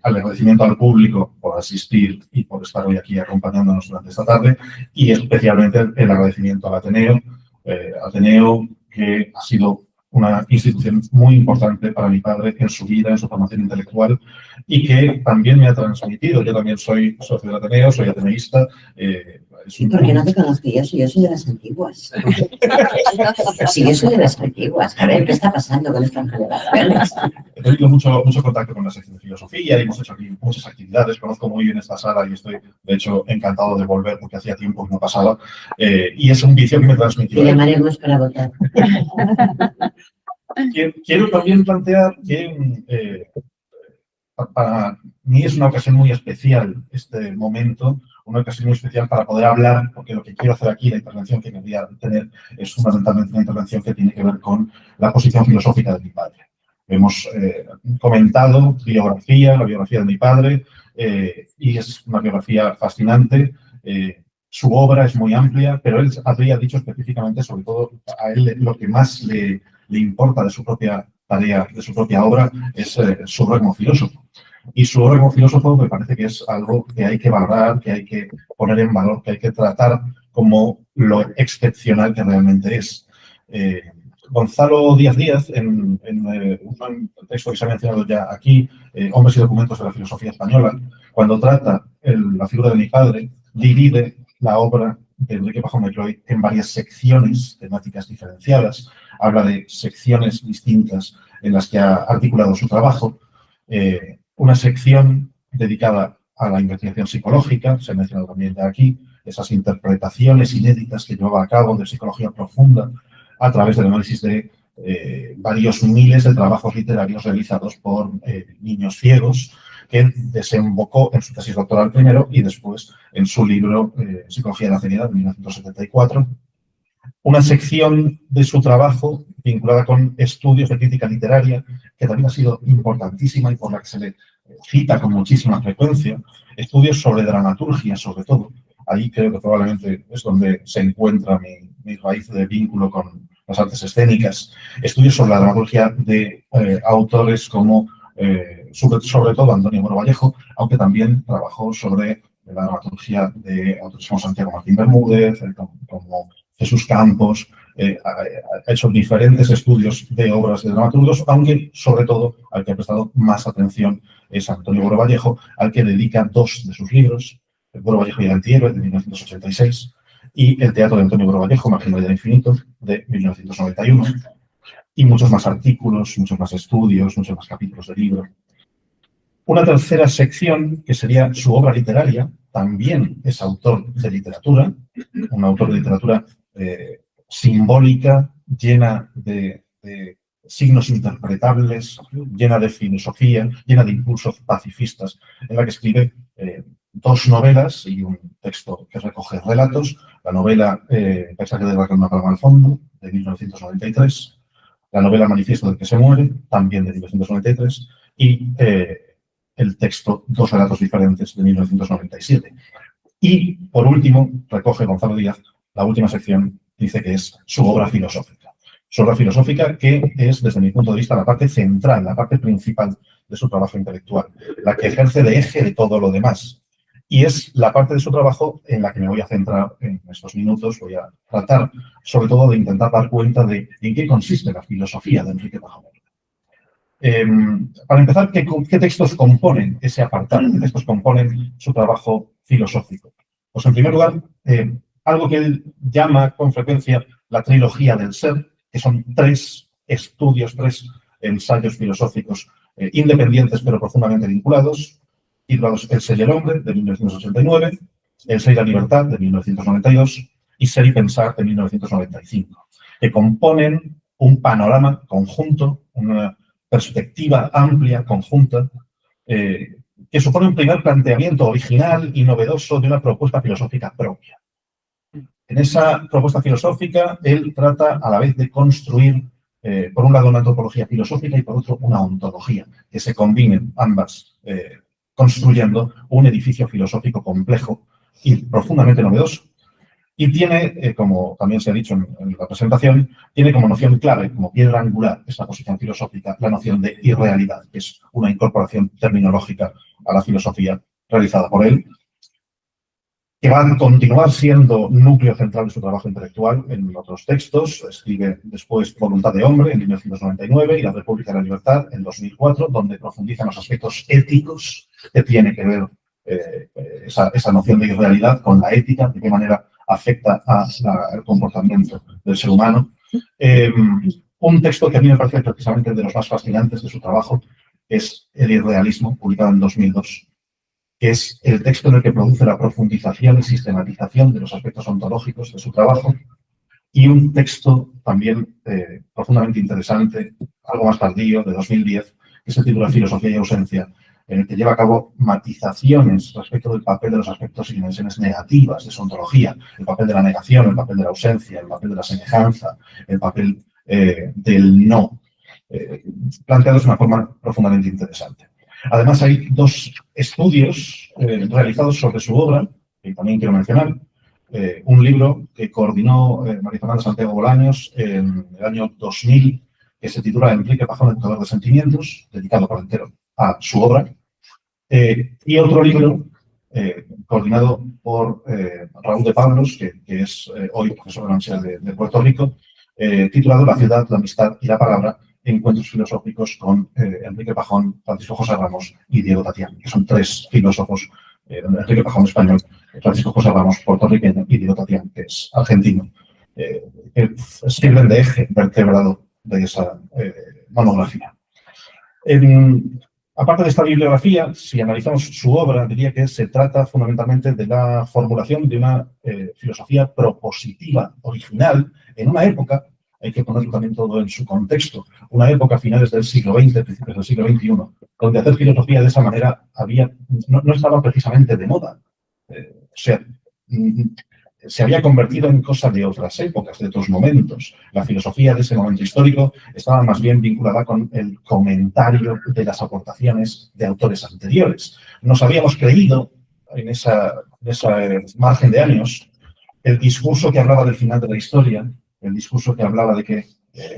al agradecimiento al público por asistir y por estar hoy aquí acompañándonos durante esta tarde, y especialmente el agradecimiento al Ateneo, que ha sido una institución muy importante para mi padre en su vida, en su formación intelectual, y que también me ha transmitido. Yo también soy socio del Ateneo, soy ateneísta. ¿Y por qué no te conozco yo? Si yo soy de las antiguas. Si yo soy de las antiguas. A ver, ¿qué está pasando con estas generaciones? He tenido mucho contacto con la sección de filosofía y hemos hecho aquí muchas actividades. Conozco muy bien esta sala y estoy, de hecho, encantado de volver porque hacía tiempo que no pasaba. Y es un vicio que me transmitió. Te llamaremos para votar. Quiero también plantear que para mí es una ocasión muy especial este momento, una ocasión muy especial para poder hablar, porque lo que quiero hacer aquí, la intervención que quería tener, es fundamentalmente una intervención que tiene que ver con la posición filosófica de mi padre. Hemos comentado la biografía de mi padre, y es una biografía fascinante. Su obra es muy amplia, pero él habría dicho específicamente, sobre todo a él, lo que más le importa de su propia tarea, de su propia obra, es su obra como filósofo. Y su obra como filósofo me parece que es algo que hay que valorar, que hay que poner en valor, que hay que tratar como lo excepcional que realmente es. Gonzalo Díaz Díaz, en un texto que se ha mencionado ya aquí, Hombres y documentos de la filosofía española, cuando trata la figura de mi padre, divide la obra de Enrique Pajón Mecloy en varias secciones temáticas diferenciadas. Habla de secciones distintas en las que ha articulado su trabajo. Una sección dedicada a la investigación psicológica, se ha mencionado también ya aquí, esas interpretaciones inéditas que llevaba a cabo de psicología profunda a través del análisis de varios miles de trabajos literarios realizados por niños ciegos, que desembocó en su tesis doctoral primero y después en su libro Psicología de la ceguera de 1974. Una sección de su trabajo vinculada con estudios de crítica literaria, que también ha sido importantísima y por la que se le cita con muchísima frecuencia, estudios sobre dramaturgia sobre todo. Ahí creo que probablemente es donde se encuentra mi raíz de vínculo con las artes escénicas. Estudios sobre la dramaturgia de autores como, sobre todo, Antonio Moro Vallejo, aunque también trabajó sobre la dramaturgia de autores como Santiago Martín Bermúdez, como Jesús Campos. Ha hecho diferentes estudios de obras de dramaturgos, aunque sobre todo al que ha prestado más atención es Antonio Moro Vallejo, al que dedica 2 de sus libros, El Moro Vallejo y el Antihéroe, de 1986, y El teatro de Antonio Moro Vallejo, Marginalidad Infinito, de 1991. Y muchos más artículos, muchos más estudios, muchos más capítulos de libro. Una tercera sección, que sería su obra literaria, también es autor de literatura, un autor de literatura simbólica, llena de signos interpretables, llena de filosofía, llena de impulsos pacifistas, en la que escribe 2 novelas y un texto que recoge relatos. La novela Paisaje de una palma al fondo, de 1993, la novela Manifiesto del que se muere, también de 1993, y el texto 2 relatos diferentes, de 1997. Y, por último, recoge Gonzalo Díaz, la última sección, dice que es su obra filosófica. Su obra filosófica, que es, desde mi punto de vista, la parte central, la parte principal de su trabajo intelectual, la que ejerce de eje de todo lo demás. Y es la parte de su trabajo en la que me voy a centrar en estos minutos. Voy a tratar, sobre todo, de intentar dar cuenta de en qué consiste la filosofía de Enrique Pajón. Para empezar, ¿qué textos componen ese apartado? ¿Qué textos componen su trabajo filosófico? Pues, en primer lugar, algo que él llama con frecuencia la trilogía del ser, que son 3 estudios, 3 ensayos filosóficos independientes pero profundamente vinculados, titulados El ser y el hombre, de 1989, El ser y la libertad, de 1992, y Ser y pensar, de 1995, que componen un panorama conjunto, una perspectiva amplia, conjunta, que supone un primer planteamiento original y novedoso de una propuesta filosófica propia. En esa propuesta filosófica, él trata a la vez de construir, por un lado, una antropología filosófica y por otro, una ontología, que se combinen ambas, construyendo un edificio filosófico complejo y profundamente novedoso. Y tiene, como también se ha dicho en la presentación, tiene como noción clave, como piedra angular de esta posición filosófica, la noción de irrealidad, que es una incorporación terminológica a la filosofía realizada por él, que va a continuar siendo núcleo central de su trabajo intelectual en otros textos. Escribe después Voluntad de hombre, en 1999, y La República de la Libertad, en 2004, donde profundiza en los aspectos éticos que tiene que ver esa noción de irrealidad con la ética, de qué manera afecta al comportamiento del ser humano. Un texto que a mí me parece precisamente de los más fascinantes de su trabajo es El irrealismo, publicado en 2002, que es el texto en el que produce la profundización y sistematización de los aspectos ontológicos de su trabajo, y un texto también profundamente interesante, algo más tardío, de 2010, que se titula Filosofía y ausencia, en el que lleva a cabo matizaciones respecto del papel de los aspectos y dimensiones negativas de su ontología, el papel de la negación, el papel de la ausencia, el papel de la semejanza, el papel del no. planteados de una forma profundamente interesante. Además, hay dos estudios realizados sobre su obra, que también quiero mencionar. Un libro que coordinó María Fernanda Santiago Bolaños en el año 2000, que se titula Enrique Pajón, Educador de Sentimientos, dedicado por entero a su obra. Y otro libro coordinado por Raúl de Pablos, que es hoy profesor de la Universidad de Puerto Rico, titulado La ciudad, la amistad y la palabra, encuentros filosóficos con Enrique Pajón, Francisco José Ramos y Diego Tatián, que son tres filósofos, Enrique Pajón español, Francisco José Ramos puertorriqueño y Diego Tatián, que es argentino, que sirven de eje vertebrado de esa monografía. Aparte de esta bibliografía, si analizamos su obra, diría que se trata fundamentalmente de la formulación de una filosofía propositiva, original, en una época, hay que ponerlo también todo en su contexto, una época a finales del siglo XX, principios del siglo XXI, donde hacer filosofía de esa manera no estaba precisamente de moda. Se había convertido en cosa de otras épocas, de otros momentos. La filosofía de ese momento histórico estaba más bien vinculada con el comentario de las aportaciones de autores anteriores. Nos habíamos creído, en esa margen de años, el discurso que hablaba del final de la historia, el discurso que hablaba de que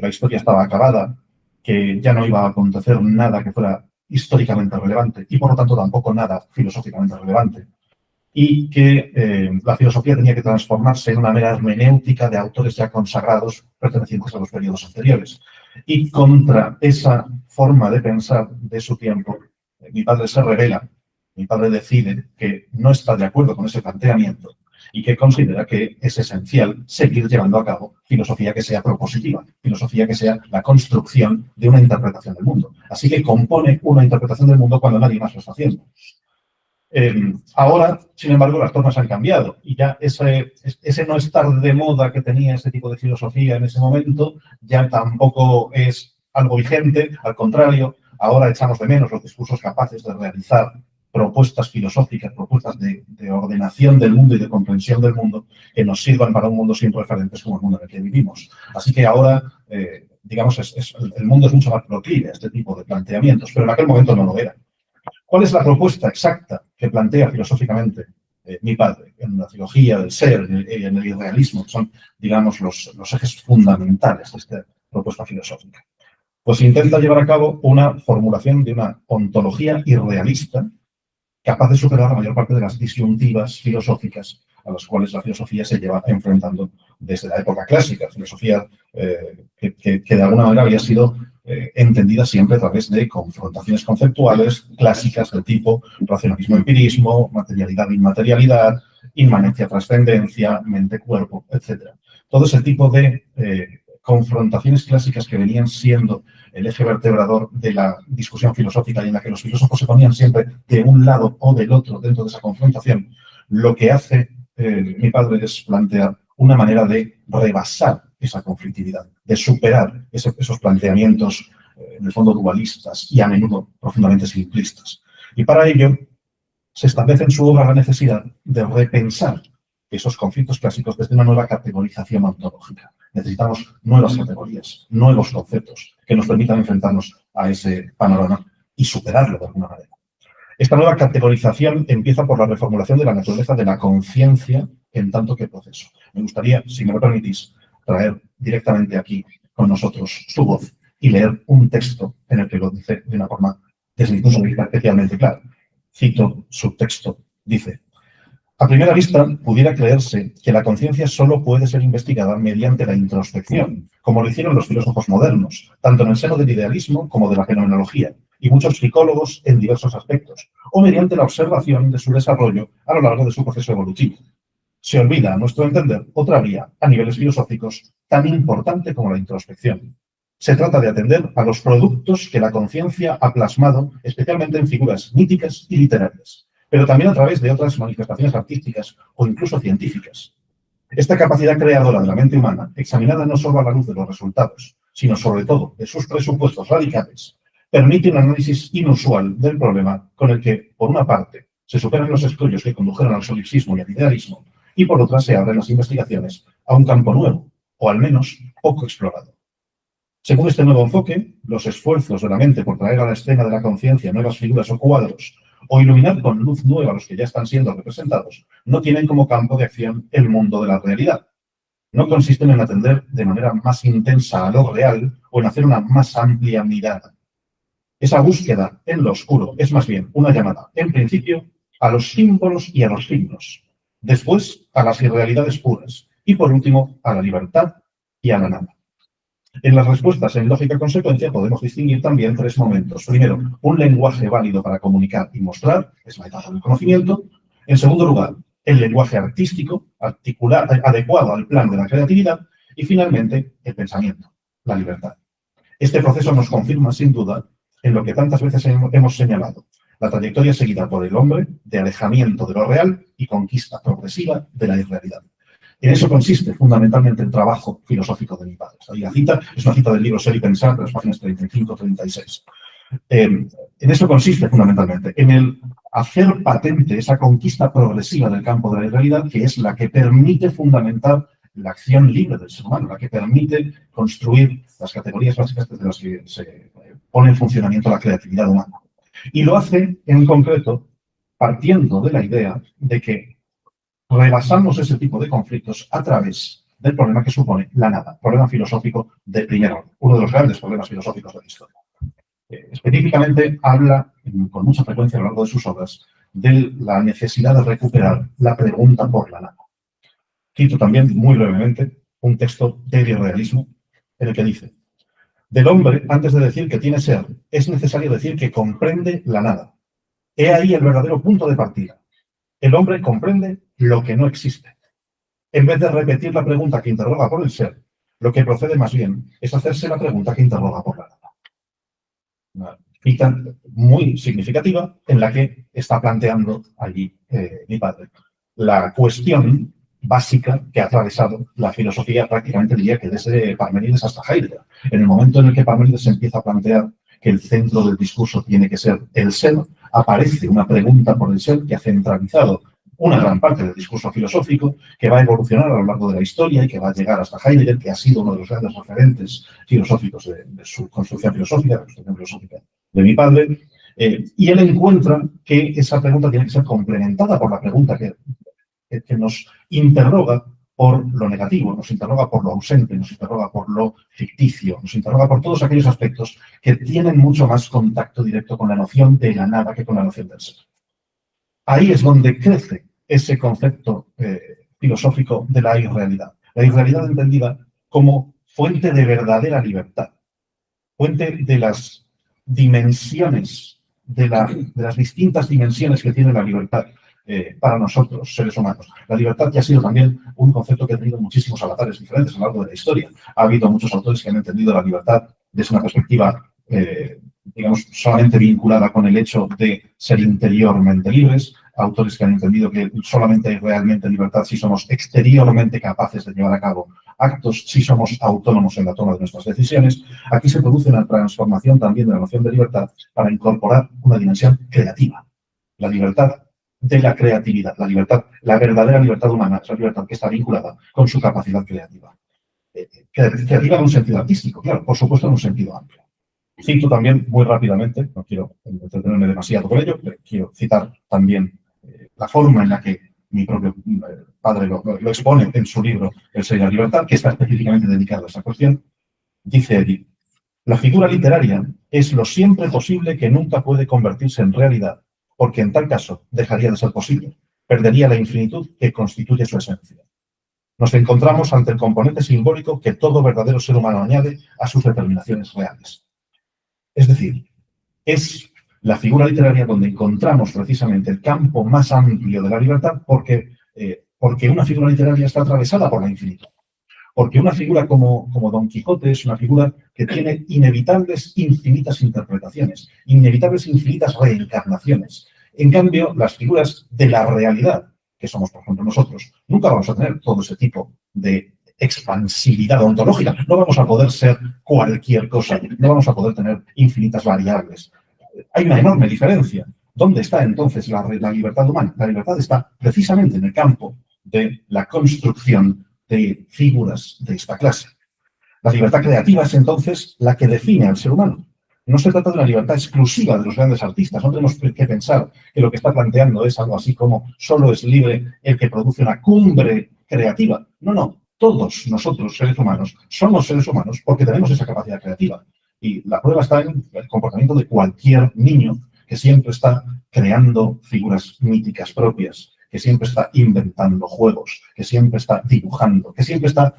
la historia estaba acabada, que ya no iba a acontecer nada que fuera históricamente relevante y, por lo tanto, tampoco nada filosóficamente relevante. Y que la filosofía tenía que transformarse en una mera hermenéutica de autores ya consagrados pertenecientes a los periodos anteriores. Y contra esa forma de pensar de su tiempo, mi padre se revela, mi padre decide que no está de acuerdo con ese planteamiento y que considera que es esencial seguir llevando a cabo filosofía que sea propositiva, filosofía que sea la construcción de una interpretación del mundo. Así que compone una interpretación del mundo cuando nadie más lo está haciendo. Ahora, sin embargo, las tornas han cambiado y ya ese no estar de moda que tenía ese tipo de filosofía en ese momento ya tampoco es algo vigente, al contrario, ahora echamos de menos los discursos capaces de realizar propuestas filosóficas, propuestas de ordenación del mundo y de comprensión del mundo que nos sirvan para un mundo sin referentes como el mundo en el que vivimos. Así que ahora, digamos, el mundo es mucho más proclive a este tipo de planteamientos, pero en aquel momento no lo era. ¿Cuál es la propuesta exacta que plantea filosóficamente mi padre en la teología del ser y en el irrealismo? Son, digamos, los ejes fundamentales de esta propuesta filosófica. Pues intenta llevar a cabo una formulación de una ontología irrealista capaz de superar la mayor parte de las disyuntivas filosóficas a las cuales la filosofía se lleva enfrentando desde la época clásica. Filosofía que de alguna manera había sido entendida siempre a través de confrontaciones conceptuales clásicas del tipo racionalismo-empirismo, materialidad-inmaterialidad, inmanencia-trascendencia, mente-cuerpo, etc. Todo ese tipo de confrontaciones clásicas que venían siendo el eje vertebrador de la discusión filosófica y en la que los filósofos se ponían siempre de un lado o del otro dentro de esa confrontación, lo que hace mi padre es plantear una manera de rebasar esa conflictividad, de superar esos planteamientos, en el fondo dualistas y a menudo profundamente simplistas. Y para ello se establece en su obra la necesidad de repensar esos conflictos clásicos desde una nueva categorización ontológica. Necesitamos nuevas categorías, nuevos conceptos que nos permitan enfrentarnos a ese panorama y superarlo de alguna manera. Esta nueva categorización empieza por la reformulación de la naturaleza de la conciencia en tanto que proceso. Me gustaría, si me lo permitís, traer directamente aquí con nosotros su voz y leer un texto en el que lo dice de una forma, desde mi punto de vista, especialmente clara. Cito su texto. Dice: a primera vista, pudiera creerse que la conciencia solo puede ser investigada mediante la introspección, como lo hicieron los filósofos modernos, tanto en el seno del idealismo como de la fenomenología, y muchos psicólogos en diversos aspectos, o mediante la observación de su desarrollo a lo largo de su proceso evolutivo. Se olvida, a nuestro entender, otra vía, a niveles filosóficos, tan importante como la introspección. Se trata de atender a los productos que la conciencia ha plasmado, especialmente en figuras míticas y literarias, pero también a través de otras manifestaciones artísticas o incluso científicas. Esta capacidad creadora de la mente humana, examinada no solo a la luz de los resultados, sino sobre todo de sus presupuestos radicales, permite un análisis inusual del problema con el que, por una parte, se superan los estudios que condujeron al solipsismo y al idealismo, y por otra se abren las investigaciones a un campo nuevo, o al menos poco explorado. Según este nuevo enfoque, los esfuerzos de la mente por traer a la escena de la conciencia nuevas figuras o cuadros o iluminar con luz nueva los que ya están siendo representados, no tienen como campo de acción el mundo de la realidad. No consisten en atender de manera más intensa a lo real o en hacer una más amplia mirada. Esa búsqueda en lo oscuro es más bien una llamada, en principio, a los símbolos y a los signos, después a las irrealidades puras y, por último, a la libertad y a la nada. En las respuestas en lógica consecuencia podemos distinguir también tres momentos. Primero, un lenguaje válido para comunicar y mostrar, es la etapa del conocimiento. En segundo lugar, el lenguaje artístico, adecuado al plan de la creatividad. Y finalmente, el pensamiento, la libertad. Este proceso nos confirma, sin duda, en lo que tantas veces hemos señalado, la trayectoria seguida por el hombre de alejamiento de lo real y conquista progresiva de la irrealidad. En eso consiste fundamentalmente el trabajo filosófico de mi padre. Ahí la cita es una cita del libro Ser y Pensar, de las páginas 35-36. En eso consiste fundamentalmente, en el hacer patente esa conquista progresiva del campo de la irrealidad, que es la que permite fundamentar la acción libre del ser humano, la que permite construir las categorías básicas desde las que se pone en funcionamiento la creatividad humana. Y lo hace, en concreto, partiendo de la idea de que rebasamos ese tipo de conflictos a través del problema que supone la nada, problema filosófico de primer orden, uno de los grandes problemas filosóficos de la historia. Específicamente habla con mucha frecuencia a lo largo de sus obras de la necesidad de recuperar la pregunta por la nada. Cito también, muy brevemente, un texto del irrealismo en el que dice: del hombre, antes de decir que tiene ser, es necesario decir que comprende la nada. He ahí el verdadero punto de partida. El hombre comprende lo que no existe. En vez de repetir la pregunta que interroga por el ser, lo que procede más bien es hacerse la pregunta que interroga por la nada. Una cita muy significativa en la que está planteando allí mi padre la cuestión básica que ha atravesado la filosofía, prácticamente diría que desde Parménides hasta Heidegger. En el momento en el que Parménides empieza a plantear que el centro del discurso tiene que ser el ser, aparece una pregunta por el ser que ha centralizado una gran parte del discurso filosófico, que va a evolucionar a lo largo de la historia y que va a llegar hasta Heidegger, que ha sido uno de los grandes referentes filosóficos de su construcción filosófica, de mi padre, y él encuentra que esa pregunta tiene que ser complementada por la pregunta que nos interroga por lo negativo, nos interroga por lo ausente, nos interroga por lo ficticio, nos interroga por todos aquellos aspectos que tienen mucho más contacto directo con la noción de la nada que con la noción del ser. Ahí es donde crece ese concepto filosófico de la irrealidad. La irrealidad entendida como fuente de verdadera libertad, fuente de las dimensiones, de las distintas dimensiones que tiene la libertad para nosotros, seres humanos. La libertad ya ha sido también un concepto que ha tenido muchísimos avatares diferentes a lo largo de la historia. Ha habido muchos autores que han entendido la libertad desde una perspectiva digamos, solamente vinculada con el hecho de ser interiormente libres, autores que han entendido que solamente hay realmente libertad si somos exteriormente capaces de llevar a cabo actos, si somos autónomos en la toma de nuestras decisiones. Aquí se produce una transformación también de la noción de libertad para incorporar una dimensión creativa. La libertad de la creatividad, la libertad, la verdadera libertad humana, es la libertad que está vinculada con su capacidad creativa. Creativa en un sentido artístico, claro, por supuesto en un sentido amplio. Cito también muy rápidamente, no quiero entretenerme demasiado con ello, pero quiero citar también la forma en la que mi propio padre lo expone en su libro El ser y la libertad, que está específicamente dedicado a esa cuestión. Dice allí: la figura literaria es lo siempre posible que nunca puede convertirse en realidad, porque en tal caso dejaría de ser posible, perdería la infinitud que constituye su esencia. Nos encontramos ante el componente simbólico que todo verdadero ser humano añade a sus determinaciones reales. Es decir, es la figura literaria donde encontramos precisamente el campo más amplio de la libertad porque una figura literaria está atravesada por la infinitud. Porque una figura como Don Quijote es una figura que tiene inevitables infinitas interpretaciones, inevitables infinitas reencarnaciones. En cambio, las figuras de la realidad, que somos, por ejemplo, nosotros, nunca vamos a tener todo ese tipo de expansividad ontológica. No vamos a poder ser cualquier cosa, no vamos a poder tener infinitas variables. Hay una enorme diferencia. ¿Dónde está entonces la libertad humana? La libertad está precisamente en el campo de la construcción de figuras de esta clase. La libertad creativa es entonces la que define al ser humano. No se trata de una libertad exclusiva de los grandes artistas. No tenemos que pensar que lo que está planteando es algo así como solo es libre el que produce una cumbre creativa. No, no. Todos nosotros, seres humanos, somos seres humanos porque tenemos esa capacidad creativa. Y la prueba está en el comportamiento de cualquier niño que siempre está creando figuras míticas propias, que siempre está inventando juegos, que siempre está dibujando, que siempre está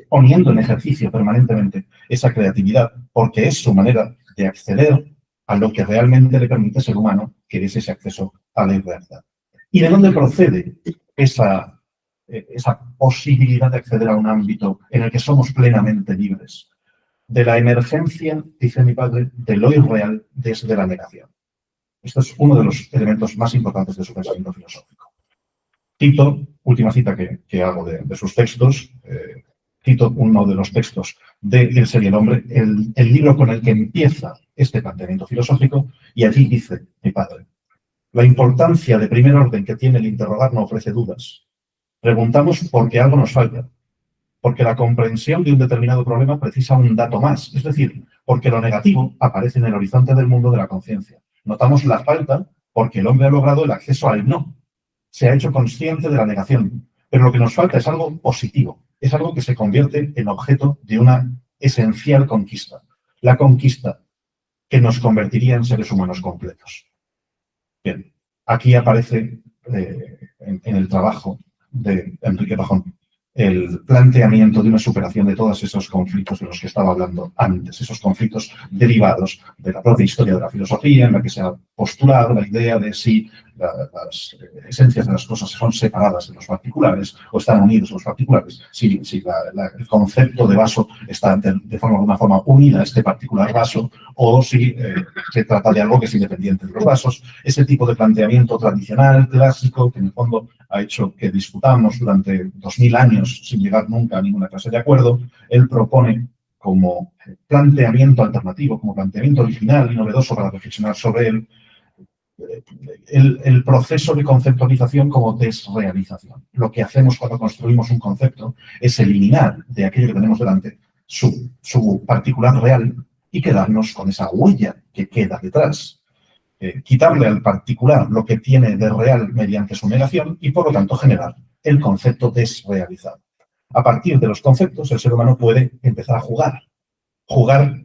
poniendo en ejercicio permanentemente esa creatividad, porque es su manera de acceder a lo que realmente le permite ser humano, que es ese acceso a la irrealidad. ¿Y de dónde procede esa posibilidad de acceder a un ámbito en el que somos plenamente libres? De la emergencia, dice mi padre, de lo irreal desde la negación. Esto es uno de los elementos más importantes de su pensamiento filosófico. Cito, última cita que hago de sus textos, cito uno de los textos de El ser y el hombre, el libro con el que empieza este planteamiento filosófico, y allí dice mi padre: la importancia de primer orden que tiene el interrogar no ofrece dudas. Preguntamos porque algo nos falta, porque la comprensión de un determinado problema precisa un dato más, es decir, porque lo negativo aparece en el horizonte del mundo de la conciencia. Notamos la falta porque el hombre ha logrado el acceso al no. Se ha hecho consciente de la negación, pero lo que nos falta es algo positivo, es algo que se convierte en objeto de una esencial conquista, la conquista que nos convertiría en seres humanos completos. Bien, aquí aparece en el trabajo de Enrique Pajón el planteamiento de una superación de todos esos conflictos de los que estaba hablando antes, esos conflictos derivados de la propia historia de la filosofía, en la que se ha postulado la idea de si las esencias de las cosas son separadas de los particulares o están unidos a los particulares, si el concepto de vaso está de alguna forma unida a este particular vaso, o si se trata de algo que es independiente de los vasos. Ese tipo de planteamiento tradicional, clásico, que en el fondo ha hecho que discutamos durante 2000 años sin llegar nunca a ninguna clase de acuerdo, él propone como planteamiento alternativo, como planteamiento original y novedoso para reflexionar sobre él, el proceso de conceptualización como desrealización. Lo que hacemos cuando construimos un concepto es eliminar de aquello que tenemos delante su particular real y quedarnos con esa huella que queda detrás. Quitarle al particular lo que tiene de real mediante su negación y, por lo tanto, generar el concepto desrealizado. A partir de los conceptos, el ser humano puede empezar a jugar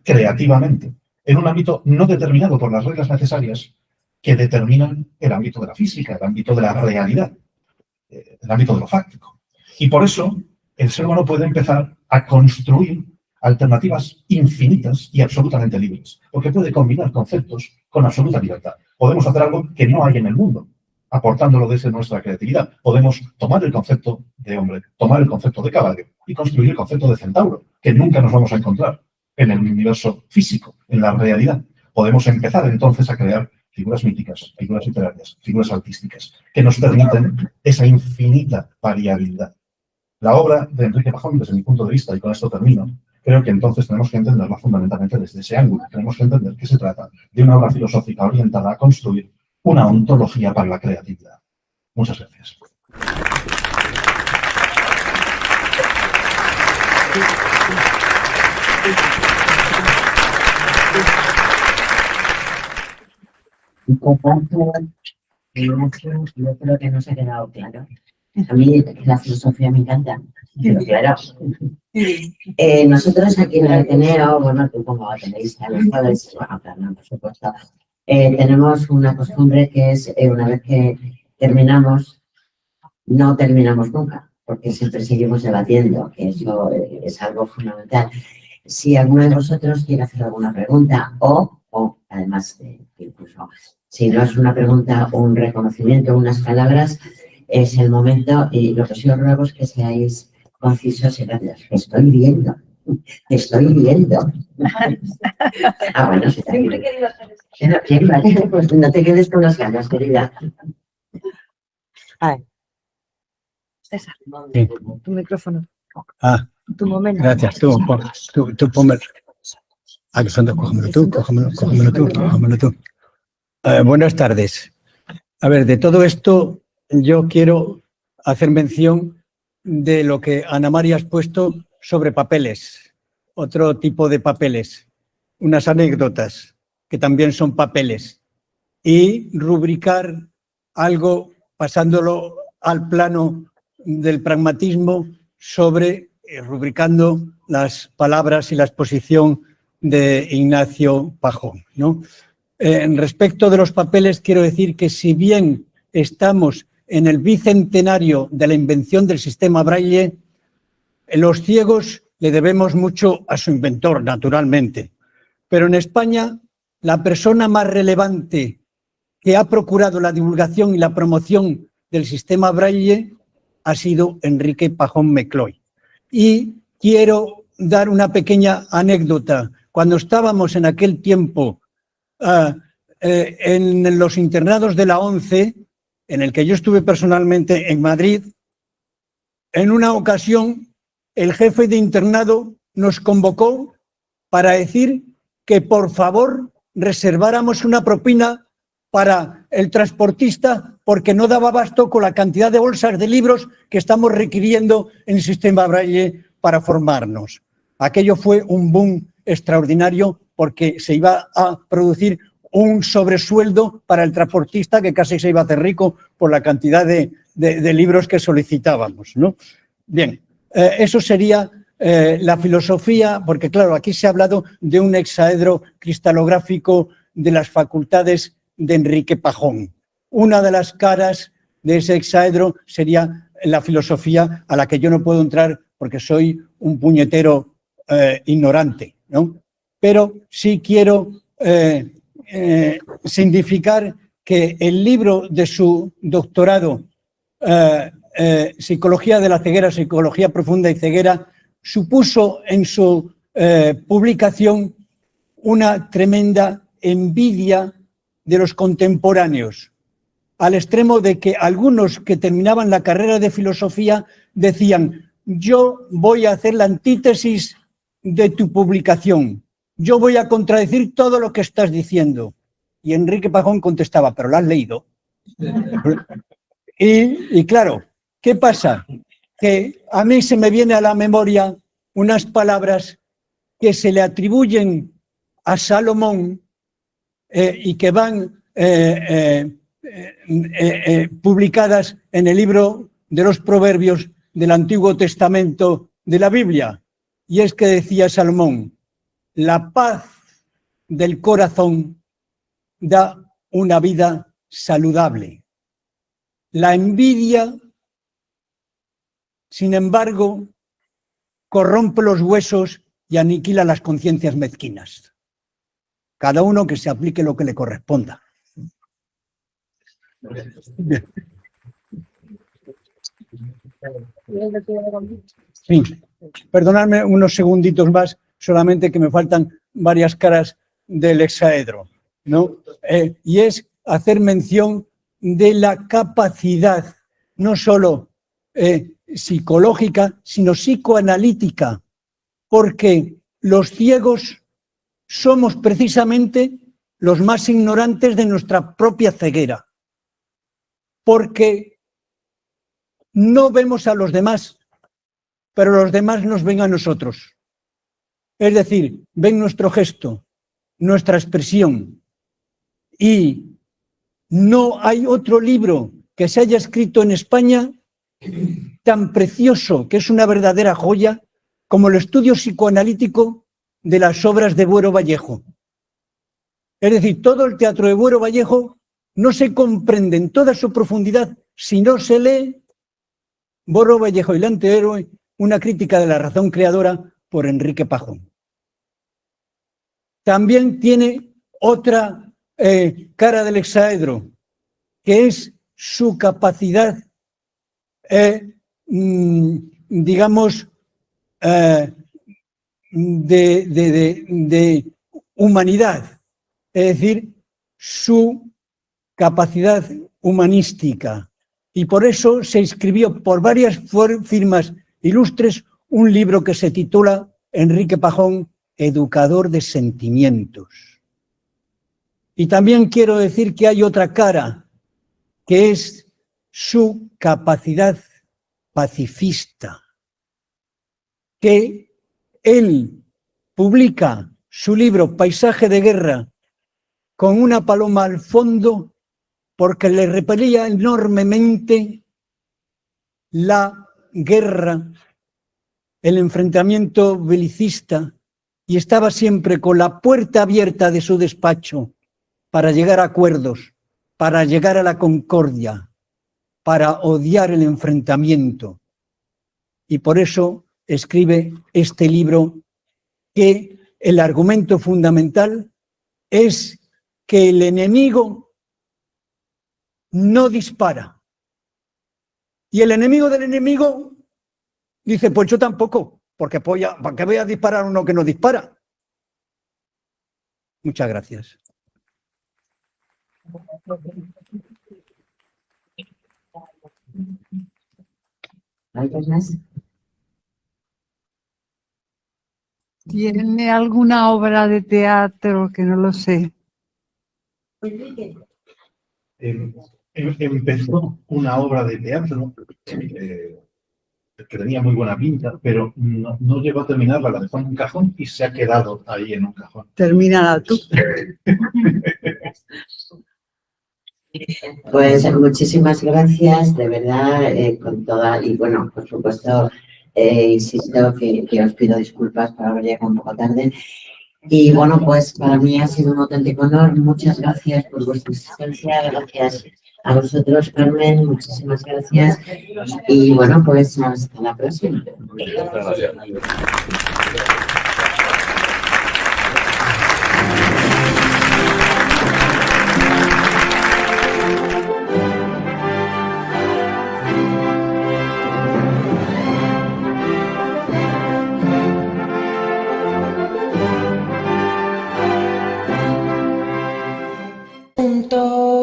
creativamente, en un ámbito no determinado por las reglas necesarias que determinan el ámbito de la física, el ámbito de la realidad, el ámbito de lo fáctico. Y por eso, el ser humano puede empezar a construir alternativas infinitas y absolutamente libres, porque puede combinar conceptos con absoluta libertad. Podemos hacer algo que no hay en el mundo, aportándolo desde nuestra creatividad. Podemos tomar el concepto de hombre, tomar el concepto de caballo y construir el concepto de centauro, que nunca nos vamos a encontrar en el universo físico, en la realidad. Podemos empezar entonces a crear figuras míticas, figuras literarias, figuras artísticas, que nos permiten esa infinita variabilidad. La obra de Enrique Pajón, desde mi punto de vista, y con esto termino, creo que entonces tenemos que entenderla fundamentalmente desde ese ángulo. Tenemos que entender que se trata de una obra filosófica orientada a construir una ontología para la creatividad. Muchas gracias. Yo creo que no se ha quedado claro. A mí la filosofía me encanta, pero claro. Nosotros aquí en el Ateneo, bueno, tú como ateneísta, los padres, bueno, claro, por supuesto, tenemos una costumbre que es, una vez que terminamos, no terminamos nunca, porque siempre seguimos debatiendo, que eso es algo fundamental. Si alguno de vosotros quiere hacer alguna pregunta o además, incluso, si no es una pregunta, un reconocimiento, unas palabras, es el momento, y lo que sí os ruego es que seáis concisos y rápidos. Estoy viendo. Bueno, sí, siempre he querido hacer eso. Bien, vale, pues no te quedes con las ganas, querida. A ver. César, Sí. tu micrófono. Tu momento. Gracias, tú ponme. Que son dos, cógemelo tú. Buenas tardes. A ver, de todo esto yo quiero hacer mención de lo que Ana María has puesto sobre papeles otro tipo de papeles, unas anécdotas que también son papeles, y rubricar algo pasándolo al plano del pragmatismo sobre rubricando las palabras y la exposición de Ignacio Pajón, ¿no? Respecto de los papeles, quiero decir que si bien estamos en el bicentenario de la invención del sistema Braille, los ciegos le debemos mucho a su inventor, naturalmente. Pero en España, la persona más relevante que ha procurado la divulgación y la promoción del sistema Braille ha sido Enrique Pajón Mecloy. Y quiero dar una pequeña anécdota. Cuando estábamos en aquel tiempo en los internados de la ONCE, en el que yo estuve personalmente en Madrid, en una ocasión el jefe de internado nos convocó para decir que por favor reserváramos una propina para el transportista porque no daba abasto con la cantidad de bolsas de libros que estamos requiriendo en el sistema Braille para formarnos. Aquello fue un boom extraordinario porque se iba a producir un sobresueldo para el transportista que casi se iba a hacer rico por la cantidad de libros que solicitábamos, ¿no? Bien, eso sería la filosofía, porque claro, aquí se ha hablado de un hexaedro cristalográfico de las facultades de Enrique Pajón. Una de las caras de ese hexaedro sería la filosofía a la que yo no puedo entrar porque soy un puñetero ignorante, ¿no? Pero sí quiero significar que el libro de su doctorado, Psicología de la ceguera, Psicología profunda y ceguera, supuso en su publicación una tremenda envidia de los contemporáneos, al extremo de que algunos que terminaban la carrera de filosofía decían: yo voy a hacer la antítesis de tu publicación, yo voy a contradecir todo lo que estás diciendo. Y Enrique Pajón contestaba: ¿pero lo has leído? Y claro, ¿qué pasa? Que a mí se me viene a la memoria unas palabras que se le atribuyen a Salomón y que van publicadas en el libro de los Proverbios del Antiguo Testamento de la Biblia. Y es que decía Salomón: la paz del corazón da una vida saludable. La envidia, sin embargo, corrompe los huesos y aniquila las conciencias mezquinas. Cada uno que se aplique lo que le corresponda. Bien. Sí, perdonadme unos segunditos más, solamente que me faltan varias caras del hexaedro, ¿no? Y es hacer mención de la capacidad, no solo psicológica, sino psicoanalítica, porque los ciegos somos precisamente los más ignorantes de nuestra propia ceguera, porque no vemos a los demás, pero los demás nos ven a nosotros. Es decir, ven nuestro gesto, nuestra expresión. Y no hay otro libro que se haya escrito en España tan precioso, que es una verdadera joya, como el estudio psicoanalítico de las obras de Buero Vallejo. Es decir, todo el teatro de Buero Vallejo no se comprende en toda su profundidad si no se lee Buero Vallejo y el antihéroe, una crítica de la razón creadora, por Enrique Pajón. También tiene otra cara del hexaedro, que es su capacidad, digamos, de humanidad, es decir, su capacidad humanística. Y por eso se escribió por varias firmas ilustres un libro que se titula Enrique Pajón, Educador de Sentimientos. Y también quiero decir que hay otra cara, que es su capacidad pacifista, que él publica su libro Paisaje de guerra con una paloma al fondo porque le repelía enormemente la guerra, el enfrentamiento belicista, y estaba siempre con la puerta abierta de su despacho para llegar a acuerdos, para llegar a la concordia, para odiar el enfrentamiento. Y por eso escribe este libro, que el argumento fundamental es que el enemigo no dispara. Y el enemigo del enemigo dice, pues yo tampoco, porque ¿para qué voy a disparar a uno que no dispara? Muchas gracias. ¿Algo más? ¿Tiene alguna obra de teatro que no lo sé? Empezó una obra de teatro que tenía muy buena pinta, pero no llegó a terminarla, la dejó en un cajón y se ha quedado ahí en un cajón. Termínala tú. Pues muchísimas gracias, de verdad, con toda, y bueno, por supuesto, insisto que os pido disculpas por haber llegado un poco tarde. Y bueno, pues para mí ha sido un auténtico honor. Muchas gracias por vuestra asistencia, gracias a vosotros, Carmen, muchísimas gracias. Y bueno, pues hasta la próxima. Gracias. Punto